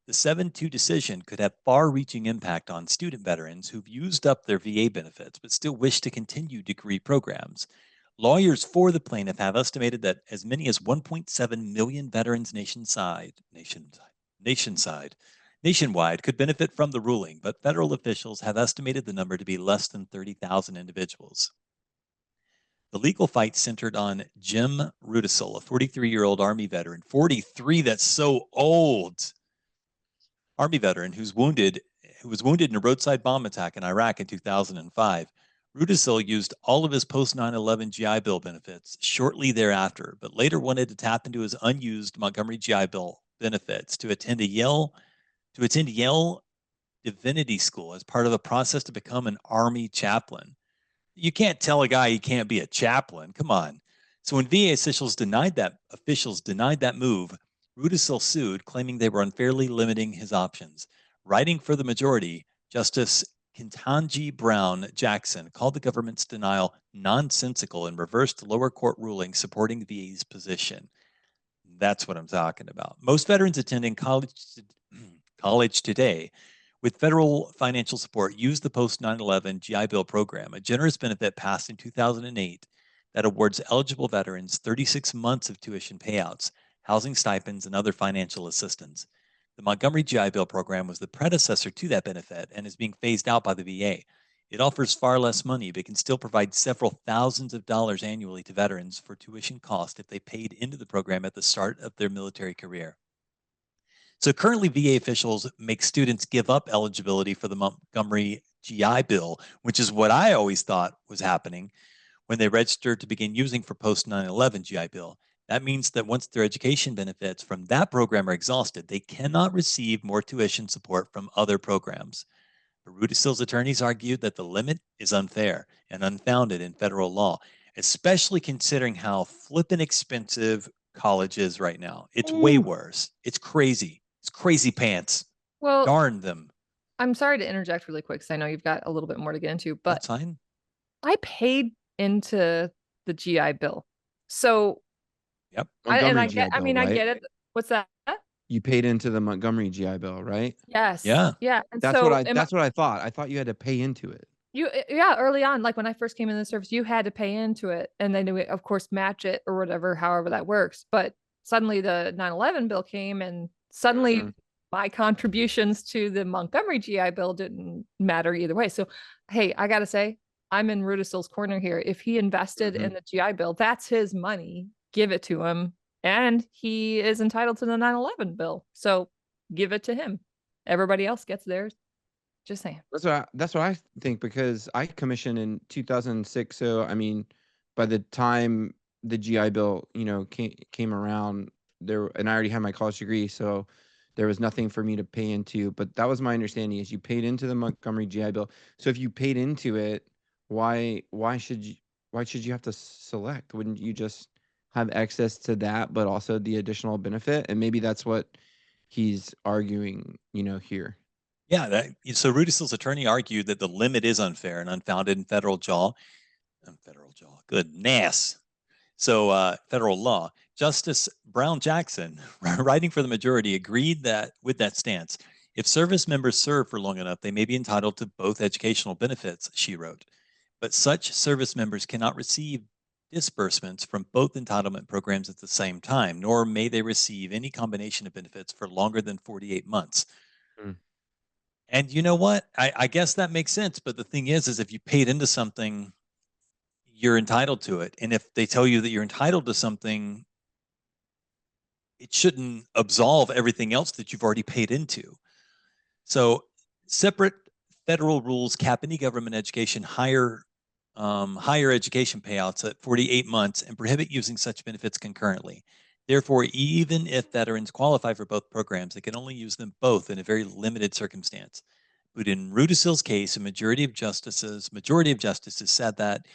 The 7-2 decision could have far-reaching impact on student veterans who've used up their VA benefits but still wish to continue degree programs. Lawyers for the plaintiff have estimated that as many as 1.7 million veterans nationwide could benefit from the ruling, but federal officials have estimated the number to be less than 30,000 individuals. The legal fight centered on Jim Rudisill, a 43-year-old Army veteran. 43, that's so old. Army veteran who was wounded in a roadside bomb attack in Iraq in 2005. Rudisill used all of his post-9/11 GI Bill benefits shortly thereafter, but later wanted to tap into his unused Montgomery GI Bill benefits to attend Yale Divinity School as part of a process to become an Army chaplain. You can't tell a guy he can't be a chaplain. Come on. So when VA officials denied that move, Rudisill sued, claiming they were unfairly limiting his options. Writing for the majority, Justice Ketanji Brown Jackson called the government's denial nonsensical and reversed lower court rulings supporting the VA's position. That's what I'm talking about. Most veterans attending college today with federal financial support use the post-9/11 GI Bill program, a generous benefit passed in 2008 that awards eligible veterans 36 months of tuition payouts, housing stipends, and other financial assistance. The Montgomery GI Bill program was the predecessor to that benefit and is being phased out by the VA. It offers far less money, but can still provide several thousands of dollars annually to veterans for tuition cost if they paid into the program at the start of their military career. So currently, VA officials make students give up eligibility for the Montgomery GI Bill, which is what I always thought was happening when they registered to begin using for post-9/11 GI Bill. That means that once their education benefits from that program are exhausted, they cannot receive more tuition support from other programs. But Rudisill's attorneys argued that the limit is unfair and unfounded in federal law, especially considering how flippin' expensive college is right now. It's way worse. It's crazy. It's crazy pants. Well, darn them. I'm sorry to interject really quick because I know you've got a little bit more to get into, but That's fine. I paid into the GI Bill. So Yep. I Montgomery get GI Bill, I right? get it. What's that? You paid into the Montgomery GI Bill, right? Yes. Yeah. Yeah. And That's so what I thought. I thought you had to pay into it. early on, like when I first came in the service, you had to pay into it, and then they, of course, match it or whatever, however that works. But suddenly the 9/11 bill came, and suddenly my contributions to the Montgomery GI Bill didn't matter either way. So, hey, I gotta say, I'm in Rudisill's corner here. If he invested in the GI Bill, that's his money. Give it to him, and he is entitled to the 9/11 bill. So give it to him. Everybody else gets theirs. Just saying. That's what I think, because I commissioned in 2006. So I mean, by the time the GI Bill, came around, and I already had my college degree, so there was nothing for me to pay into. But that was my understanding, is you paid into the Montgomery GI Bill. So if you paid into it, why should you have to select? Wouldn't you just have access to that, but also the additional benefit? And maybe that's what he's arguing, here. Yeah, so Rudisill's attorney argued that the limit is unfair and unfounded in federal goodness. So federal law. Justice Brown Jackson, writing for the majority, agreed that with that stance, if service members serve for long enough, they may be entitled to both educational benefits, she wrote. But such service members cannot receive disbursements from both entitlement programs at the same time, nor may they receive any combination of benefits for longer than 48 months. Mm. And you know what? I guess that makes sense. But the thing is if you paid into something, you're entitled to it. And if they tell you that you're entitled to something, it shouldn't absolve everything else that you've already paid into. So separate federal rules cap any government education higher education payouts at 48 months and prohibit using such benefits concurrently. Therefore, even if veterans qualify for both programs, they can only use them both in a very limited circumstance. But in Rudisill's case, a majority of justices said that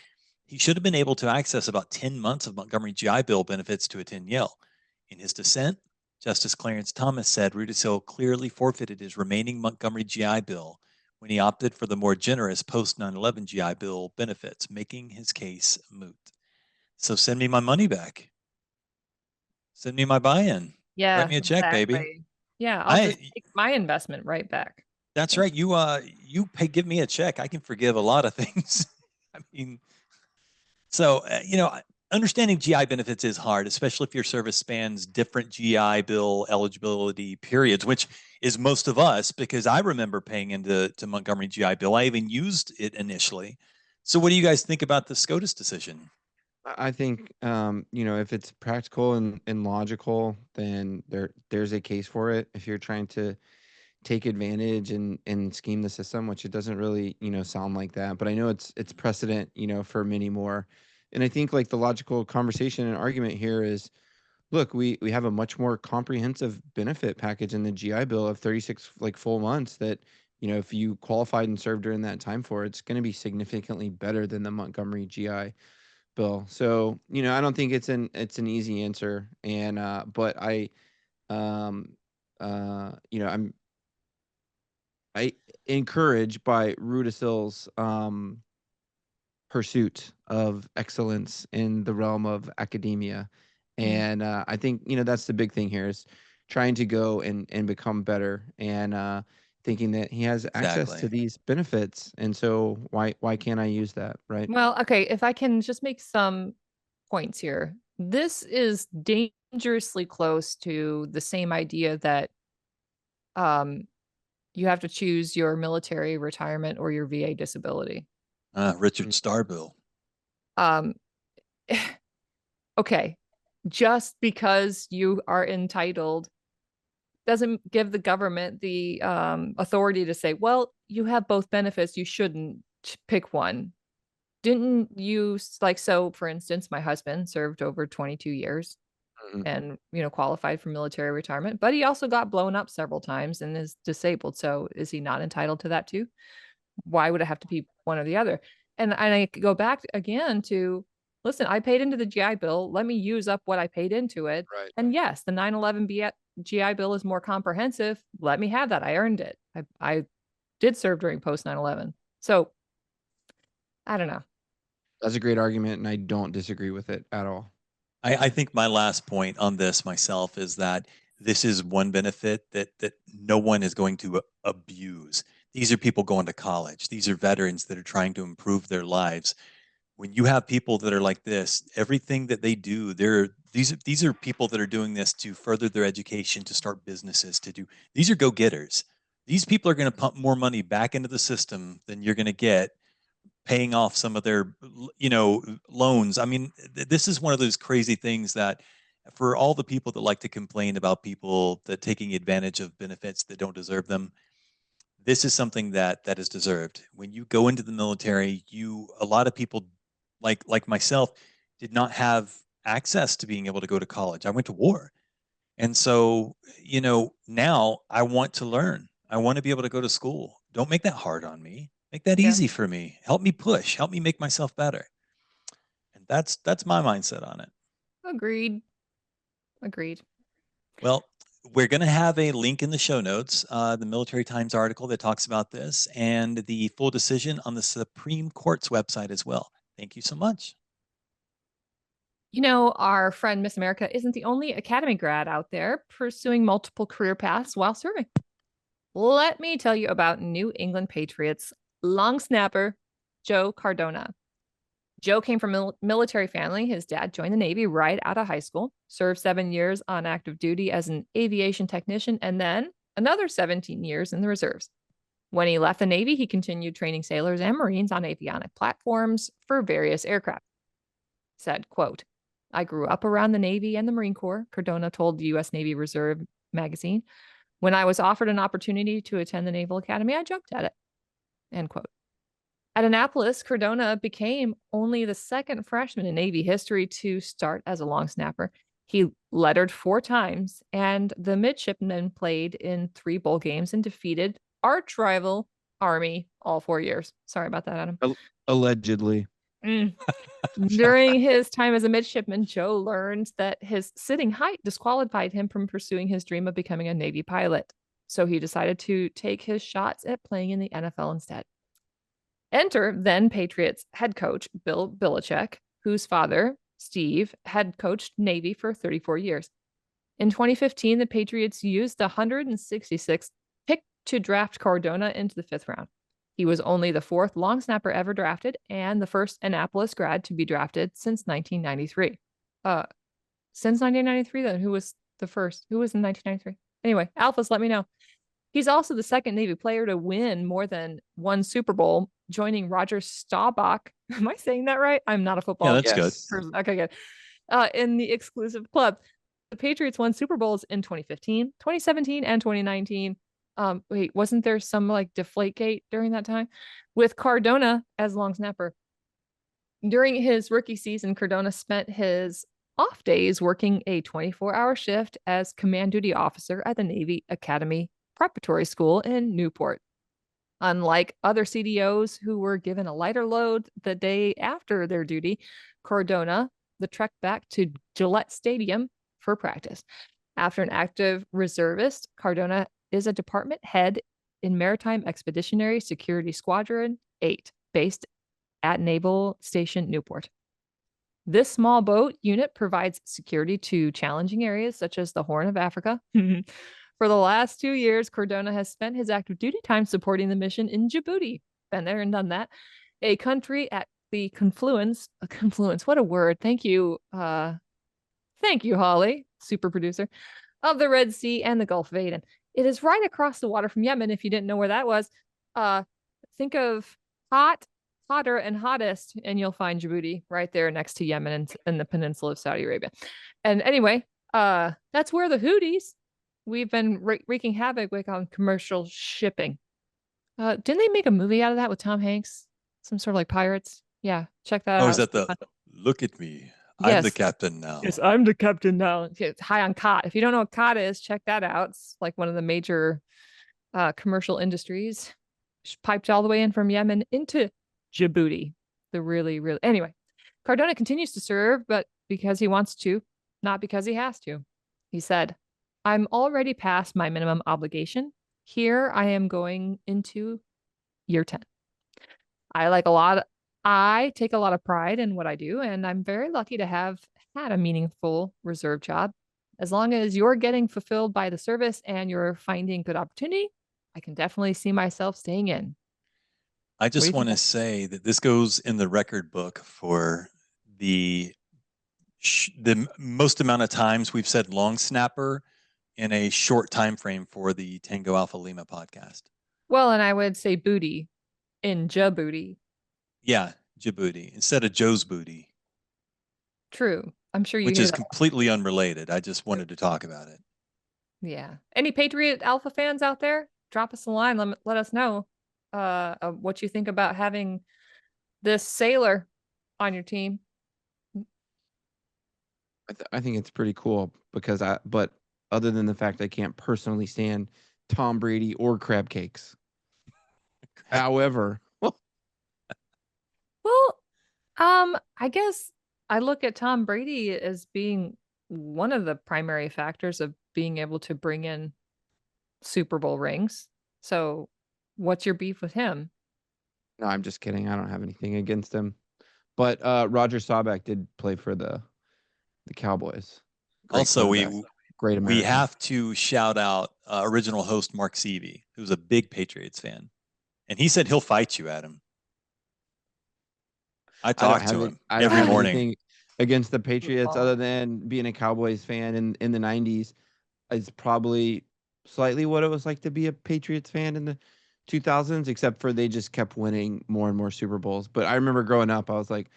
he should have been able to access about 10 months of Montgomery GI Bill benefits to attend Yale. In his dissent, Justice Clarence Thomas said Rudisill clearly forfeited his remaining Montgomery GI Bill when he opted for the more generous post-9/11 GI Bill benefits, making his case moot. So send me my money back. Send me my buy-in. Yeah. Write me a check, exactly. baby. Yeah, I'll just take my investment right back. That's right. You give me a check. I can forgive a lot of things. I mean, so understanding GI benefits is hard, especially if your service spans different GI Bill eligibility periods, which is most of us, because I remember paying into Montgomery GI Bill. I even used it initially. So what do you guys think about the SCOTUS decision? I think, if it's practical and logical, then there's a case for it. If you're trying to take advantage and scheme the system, which it doesn't really, sound like that, but I know it's precedent, for many more. And I think, like, the logical conversation and argument here is, look, we have a much more comprehensive benefit package in the GI Bill of 36 full months that, if you qualified and served during that time for, it's going to be significantly better than the Montgomery GI Bill. So, I don't think it's an easy answer. And but I'm encouraged by Rudisill's pursuit of excellence in the realm of academia. And I think, that's the big thing here, is trying to go and become better, and thinking that he has access to Exactly. these benefits. And so why can't I use that, right? Well, okay, if I can just make some points here. This is dangerously close to the same idea that you have to choose your military retirement or your VA disability. Richard Starbill. Okay, just because you are entitled doesn't give the government the authority to say, well, you have both benefits, you shouldn't pick one. Didn't you, so for instance, my husband served over 22 years and, qualified for military retirement, but he also got blown up several times and is disabled. So is he not entitled to that too? Why would it have to be one or the other? And I go back again to, listen, I paid into the GI Bill. Let me use up what I paid into it. Right. And yes, the 9/11 GI Bill is more comprehensive. Let me have that. I earned it. I did serve during post 9/11. So I don't know. That's a great argument, and I don't disagree with it at all. I think my last point on this myself is that this is one benefit that no one is going to abuse. These are people going to college. These are veterans that are trying to improve their lives. When you have people that are like this, everything that they do, these are people that are doing this to further their education, to start businesses, these are go-getters. These people are going to pump more money back into the system than you're going to get paying off some of their, loans. I mean, this is one of those crazy things that, for all the people that like to complain about people that taking advantage of benefits that don't deserve them, this is something that is deserved. When you go into the military, a lot of people like myself did not have access to being able to go to college. I went to war. And so, now I want to learn. I want to be able to go to school. Don't make that hard on me. Make that easy for me. Help me push. Help me make myself better. And that's my mindset on it. Agreed. Well, we're going to have a link in the show notes, the Military Times article that talks about this, and the full decision on the Supreme Court's website as well. Thank you so much. Our friend Miss America isn't the only Academy grad out there pursuing multiple career paths while serving. Let me tell you about New England Patriots long snapper Joe Cardona. Joe came from a military family. His dad joined the Navy right out of high school, served 7 years on active duty as an aviation technician, and then another 17 years in the reserves. When he left the Navy, he continued training sailors and Marines on avionic platforms for various aircraft. Said, quote, "I grew up around the Navy and the Marine Corps," Cardona told the U.S. Navy Reserve magazine. "When I was offered an opportunity to attend the Naval Academy, I jumped at it." End quote. At Annapolis, Cardona became only the second freshman in Navy history to start as a long snapper. He lettered 4 times, and the midshipmen played in 3 bowl games and defeated arch rival Army all 4 years. Sorry about that, Adam. Allegedly. During his time as a midshipman, Joe learned that his sitting height disqualified him from pursuing his dream of becoming a Navy pilot. So he decided to take his shots at playing in the NFL instead. Enter then Patriots head coach Bill Belichick, whose father, Steve, had coached Navy for 34 years. In 2015, the Patriots used the 166th pick to draft Cardona into the 5th round. He was only the 4th long snapper ever drafted and the first Annapolis grad to be drafted since 1993. Since 1993, then, who was the first? Who was in 1993? Anyway, Alphas, let me know. He's also the second Navy player to win more than 1 Super Bowl, joining Roger Staubach. Am I saying that right? I'm not a football Yeah, that's person. Okay, good. In the exclusive club. The Patriots won Super Bowls in 2015, 2017, and 2019. Wait, wasn't there some Deflategate during that time? With Cardona as long snapper. During his rookie season, Cardona spent his off days working a 24-hour shift as command duty officer at the Navy Academy Preparatory School in Newport. Unlike other CDOs who were given a lighter load the day after their duty, Cardona, the trek back to Gillette Stadium for practice. After an active reservist, Cardona is a department head in Maritime Expeditionary Security Squadron 8, based at Naval Station Newport. This small boat unit provides security to challenging areas such as the Horn of Africa. For the last 2 years, Cardona has spent his active duty time supporting the mission in Djibouti. Been there and done that. A country at the confluence, what a word. Thank you, Holly, super producer, of the Red Sea and the Gulf of Aden. It is right across the water from Yemen, if you didn't know where that was. Think of hotter and hottest, and you'll find Djibouti right there next to Yemen and the peninsula of Saudi Arabia. And anyway, that's where the Houthis, we've been wreaking havoc on commercial shipping. Didn't they make a movie out of that with Tom Hanks? Some sort of pirates? Yeah, check that out. Oh, is that look at me? Yes. I'm the captain now. Yes, I'm the captain now. It's high on cod. If you don't know what cod is, check that out. It's one of the major commercial industries. Piped all the way in from Yemen into Djibouti. Anyway, Cardona continues to serve, but because he wants to, not because he has to. He said, "I'm already past my minimum obligation. Here I am going into year 10. I take a lot of pride in what I do, and I'm very lucky to have had a meaningful reserve job. As long as you're getting fulfilled by the service and you're finding good opportunity, I can definitely see myself staying in." I just want to say that this goes in the record book for the most amount of times we've said long snapper in a short time frame for the Tango Alpha Lima podcast. Well, and I would say booty in Djibouti. Yeah, Djibouti instead of Joe's booty. True. I'm sure you Which hear is that. completely unrelated. I just wanted to talk about it. Yeah. Any Patriot Alpha fans out there? drop us a line. Let us know what you think about having this sailor on your team. I think it's pretty cool because but other than the fact I can't personally stand Tom Brady or crab cakes. However, Well, I guess I look at Tom Brady as being one of the primary factors of being able to bring in Super Bowl rings. So, what's your beef with him? no, I'm just kidding. I don't have anything against him. But Roger Staubach did play for the Cowboys. Great Also, quarterback. Great we American. have to shout out original host Mark Seavey, who's a big Patriots fan, and he said he'll fight you, Adam. I talked to him I don't every have morning. anything against the Patriots other than being a Cowboys fan in the 90s. Is probably slightly what it was like to be a Patriots fan in the 2000s, except for they just kept winning more and more Super Bowls. But I remember growing up, I was like,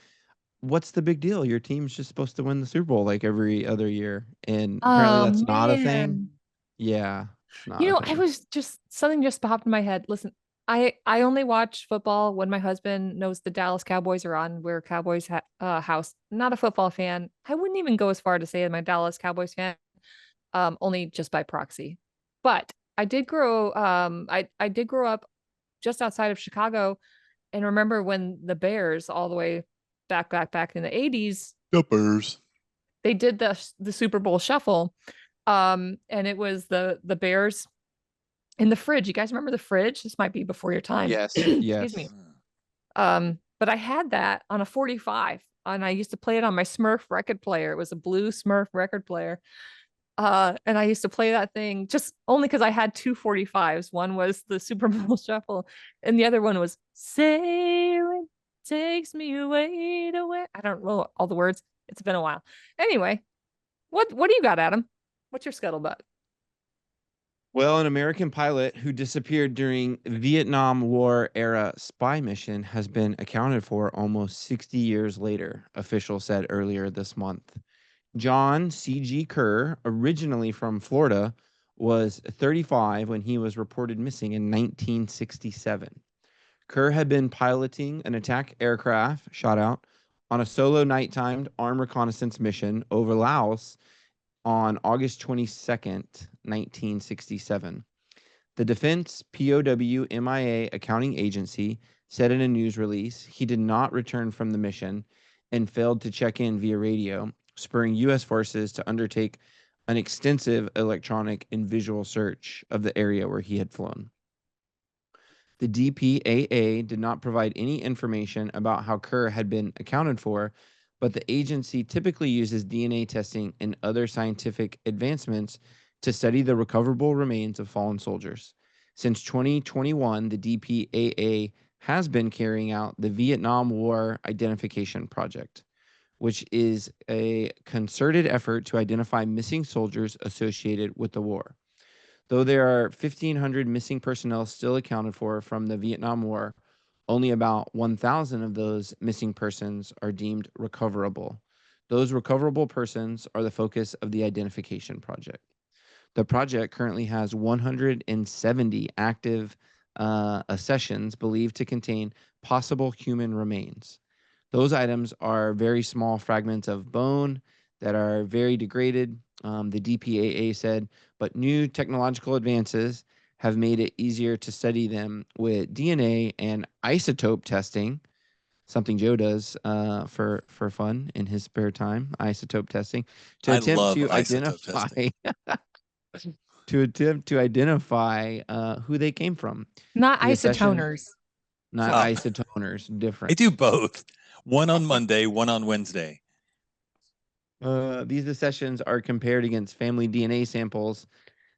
what's the big deal? Your team's just supposed to win the Super Bowl like every other year. And apparently Oh, that's not a thing. man. Yeah, it's not You a know, I thing. was just something just popped in my head. Listen, I only watch football when my husband knows the Dallas Cowboys are on. We're a Cowboys house. Not a football fan. I wouldn't even go as far to say I'm a Dallas Cowboys fan. Only just by proxy. But I did grow I did grow up just outside of Chicago and remember when the Bears all the way back in the 80s, The Bears. they did the Super Bowl shuffle. And it was the Bears in the fridge. You guys remember the fridge? This might be before your time. Yes, Excuse yes. me. But I had that on a 45 and I used to play it on my Smurf record player. It was a blue Smurf record player. And I used to play that thing just only because I had two 45s. One was the Super Bowl shuffle, and the other one was Sailing Takes Me Away to Where. I don't know all the words. It's been a while. Anyway, what do you got, Adam? What's your scuttlebutt? Well, an American pilot who disappeared during Vietnam War era spy mission has been accounted for almost 60 years later, officials said earlier this month. John C.G. Kerr, originally from Florida, was 35 when he was reported missing in 1967. Kerr had been piloting an attack aircraft, shot out, on a solo nighttime armed reconnaissance mission over Laos on August 22nd, 1967. The Defense POW MIA accounting agency said in a news release he did not return from the mission and failed to check in via radio, spurring U.S. forces to undertake an extensive electronic and visual search of the area where he had flown. The DPAA did not provide any information about how Kerr had been accounted for, but the agency typically uses DNA testing and other scientific advancements to study the recoverable remains of fallen soldiers. Since 2021, the DPAA has been carrying out the Vietnam War Identification Project, which is a concerted effort to identify missing soldiers associated with the war. Though there are 1,500 missing personnel still accounted for from the Vietnam War, only about 1,000 of those missing persons are deemed recoverable. Those recoverable persons are the focus of the identification project. The project currently has 170 active accessions believed to contain possible human remains. Those items are very small fragments of bone that are very degraded, the DPAA said, but new technological advances have made it easier to study them with DNA and isotope testing, something Joe does for fun in his spare time, isotope testing, to attempt to identify who they came from. Not The isotoners. Not isotoners, different. They do both. One on Monday, one on Wednesday. These accessions are compared against family DNA samples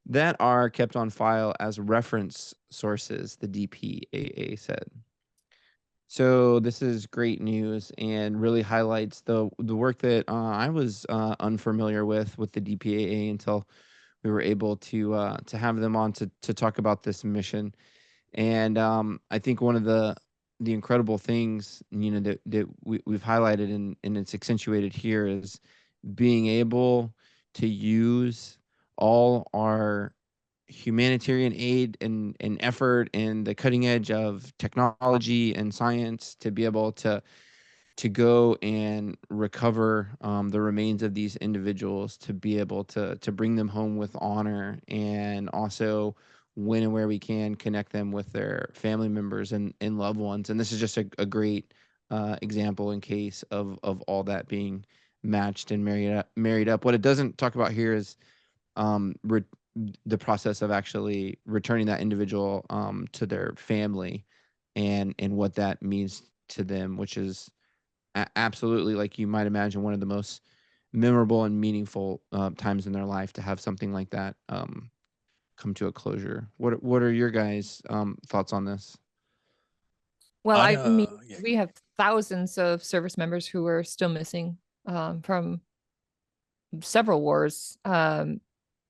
that are kept on file as reference sources, the DPAA said. So this is great news and really highlights the work that I was unfamiliar with the DPAA until we were able to have them on to talk about this mission. And I think one of the incredible things, that we've highlighted and it's accentuated here is being able to use all our humanitarian aid and effort and the cutting edge of technology and science to be able to go and recover the remains of these individuals, to be able to bring them home with honor, and also when and where we can connect them with their family members and loved ones. And this is just a great example in case of all that being matched and married up. What it doesn't talk about here is the process of actually returning that individual to their family, and what that means to them, which is absolutely, like you might imagine, one of the most memorable and meaningful times in their life to have something like that come to a closure. What are your guys' thoughts on this? Well, I mean, Yeah. we have thousands of service members who are still missing from several wars, and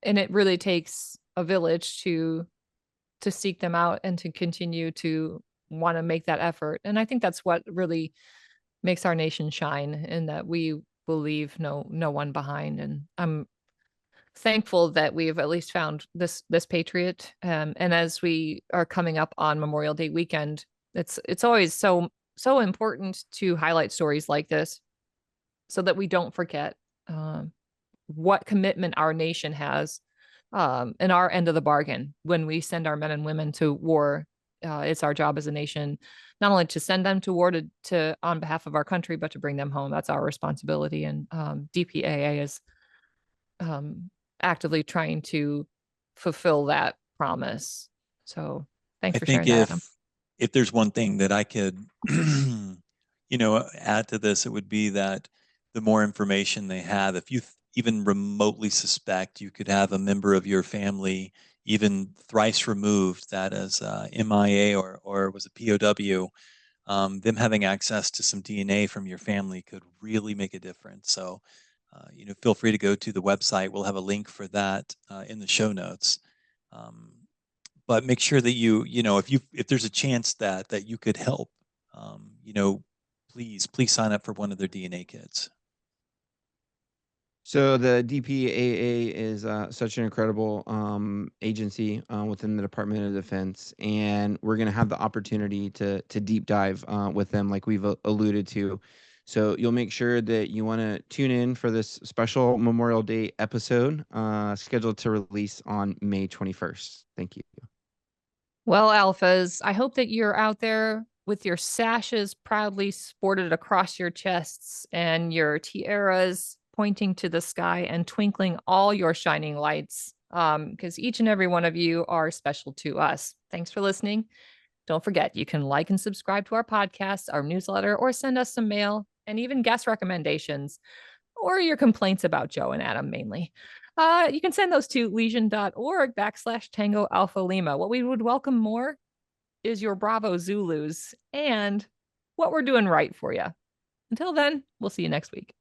it really takes a village to seek them out and to continue to want to make that effort. And I think that's what really makes our nation shine, in that we will leave no one behind. And I'm thankful that we've at least found this patriot. And as we are coming up on Memorial Day weekend, it's always so important to highlight stories like this, so that we don't forget what commitment our nation has in our end of the bargain. When we send our men and women to war, it's our job as a nation not only to send them to war to on behalf of our country, but to bring them home. That's our responsibility. And DPAA is actively trying to fulfill that promise. So thanks I for think sharing that, Adam. if there's one thing that I could, add to this, it would be that the more information they have, if you even remotely suspect you could have a member of your family, even thrice removed, that is MIA or was a POW, them having access to some DNA from your family could really make a difference. So, feel free to go to the website. We'll have a link for that in the show notes. But make sure that if there's a chance that you could help, please sign up for one of their DNA kits. So the DPAA is such an incredible agency within the Department of Defense, and we're going to have the opportunity to deep dive with them, like we've alluded to. So you'll make sure that you want to tune in for this special Memorial Day episode scheduled to release on May 21st. Thank you. Well, Alphas, I hope that you're out there with your sashes proudly sported across your chests and your tiaras pointing to the sky and twinkling all your shining lights, because each and every one of you are special to us. Thanks for listening. Don't forget, you can like and subscribe to our podcast, our newsletter, or send us some mail and even guest recommendations, or your complaints about Joe and Adam mainly. You can send those to legion.org/Tango Alpha Lima. What we would welcome more is your Bravo Zulus and what we're doing right for you. Until then, we'll see you next week.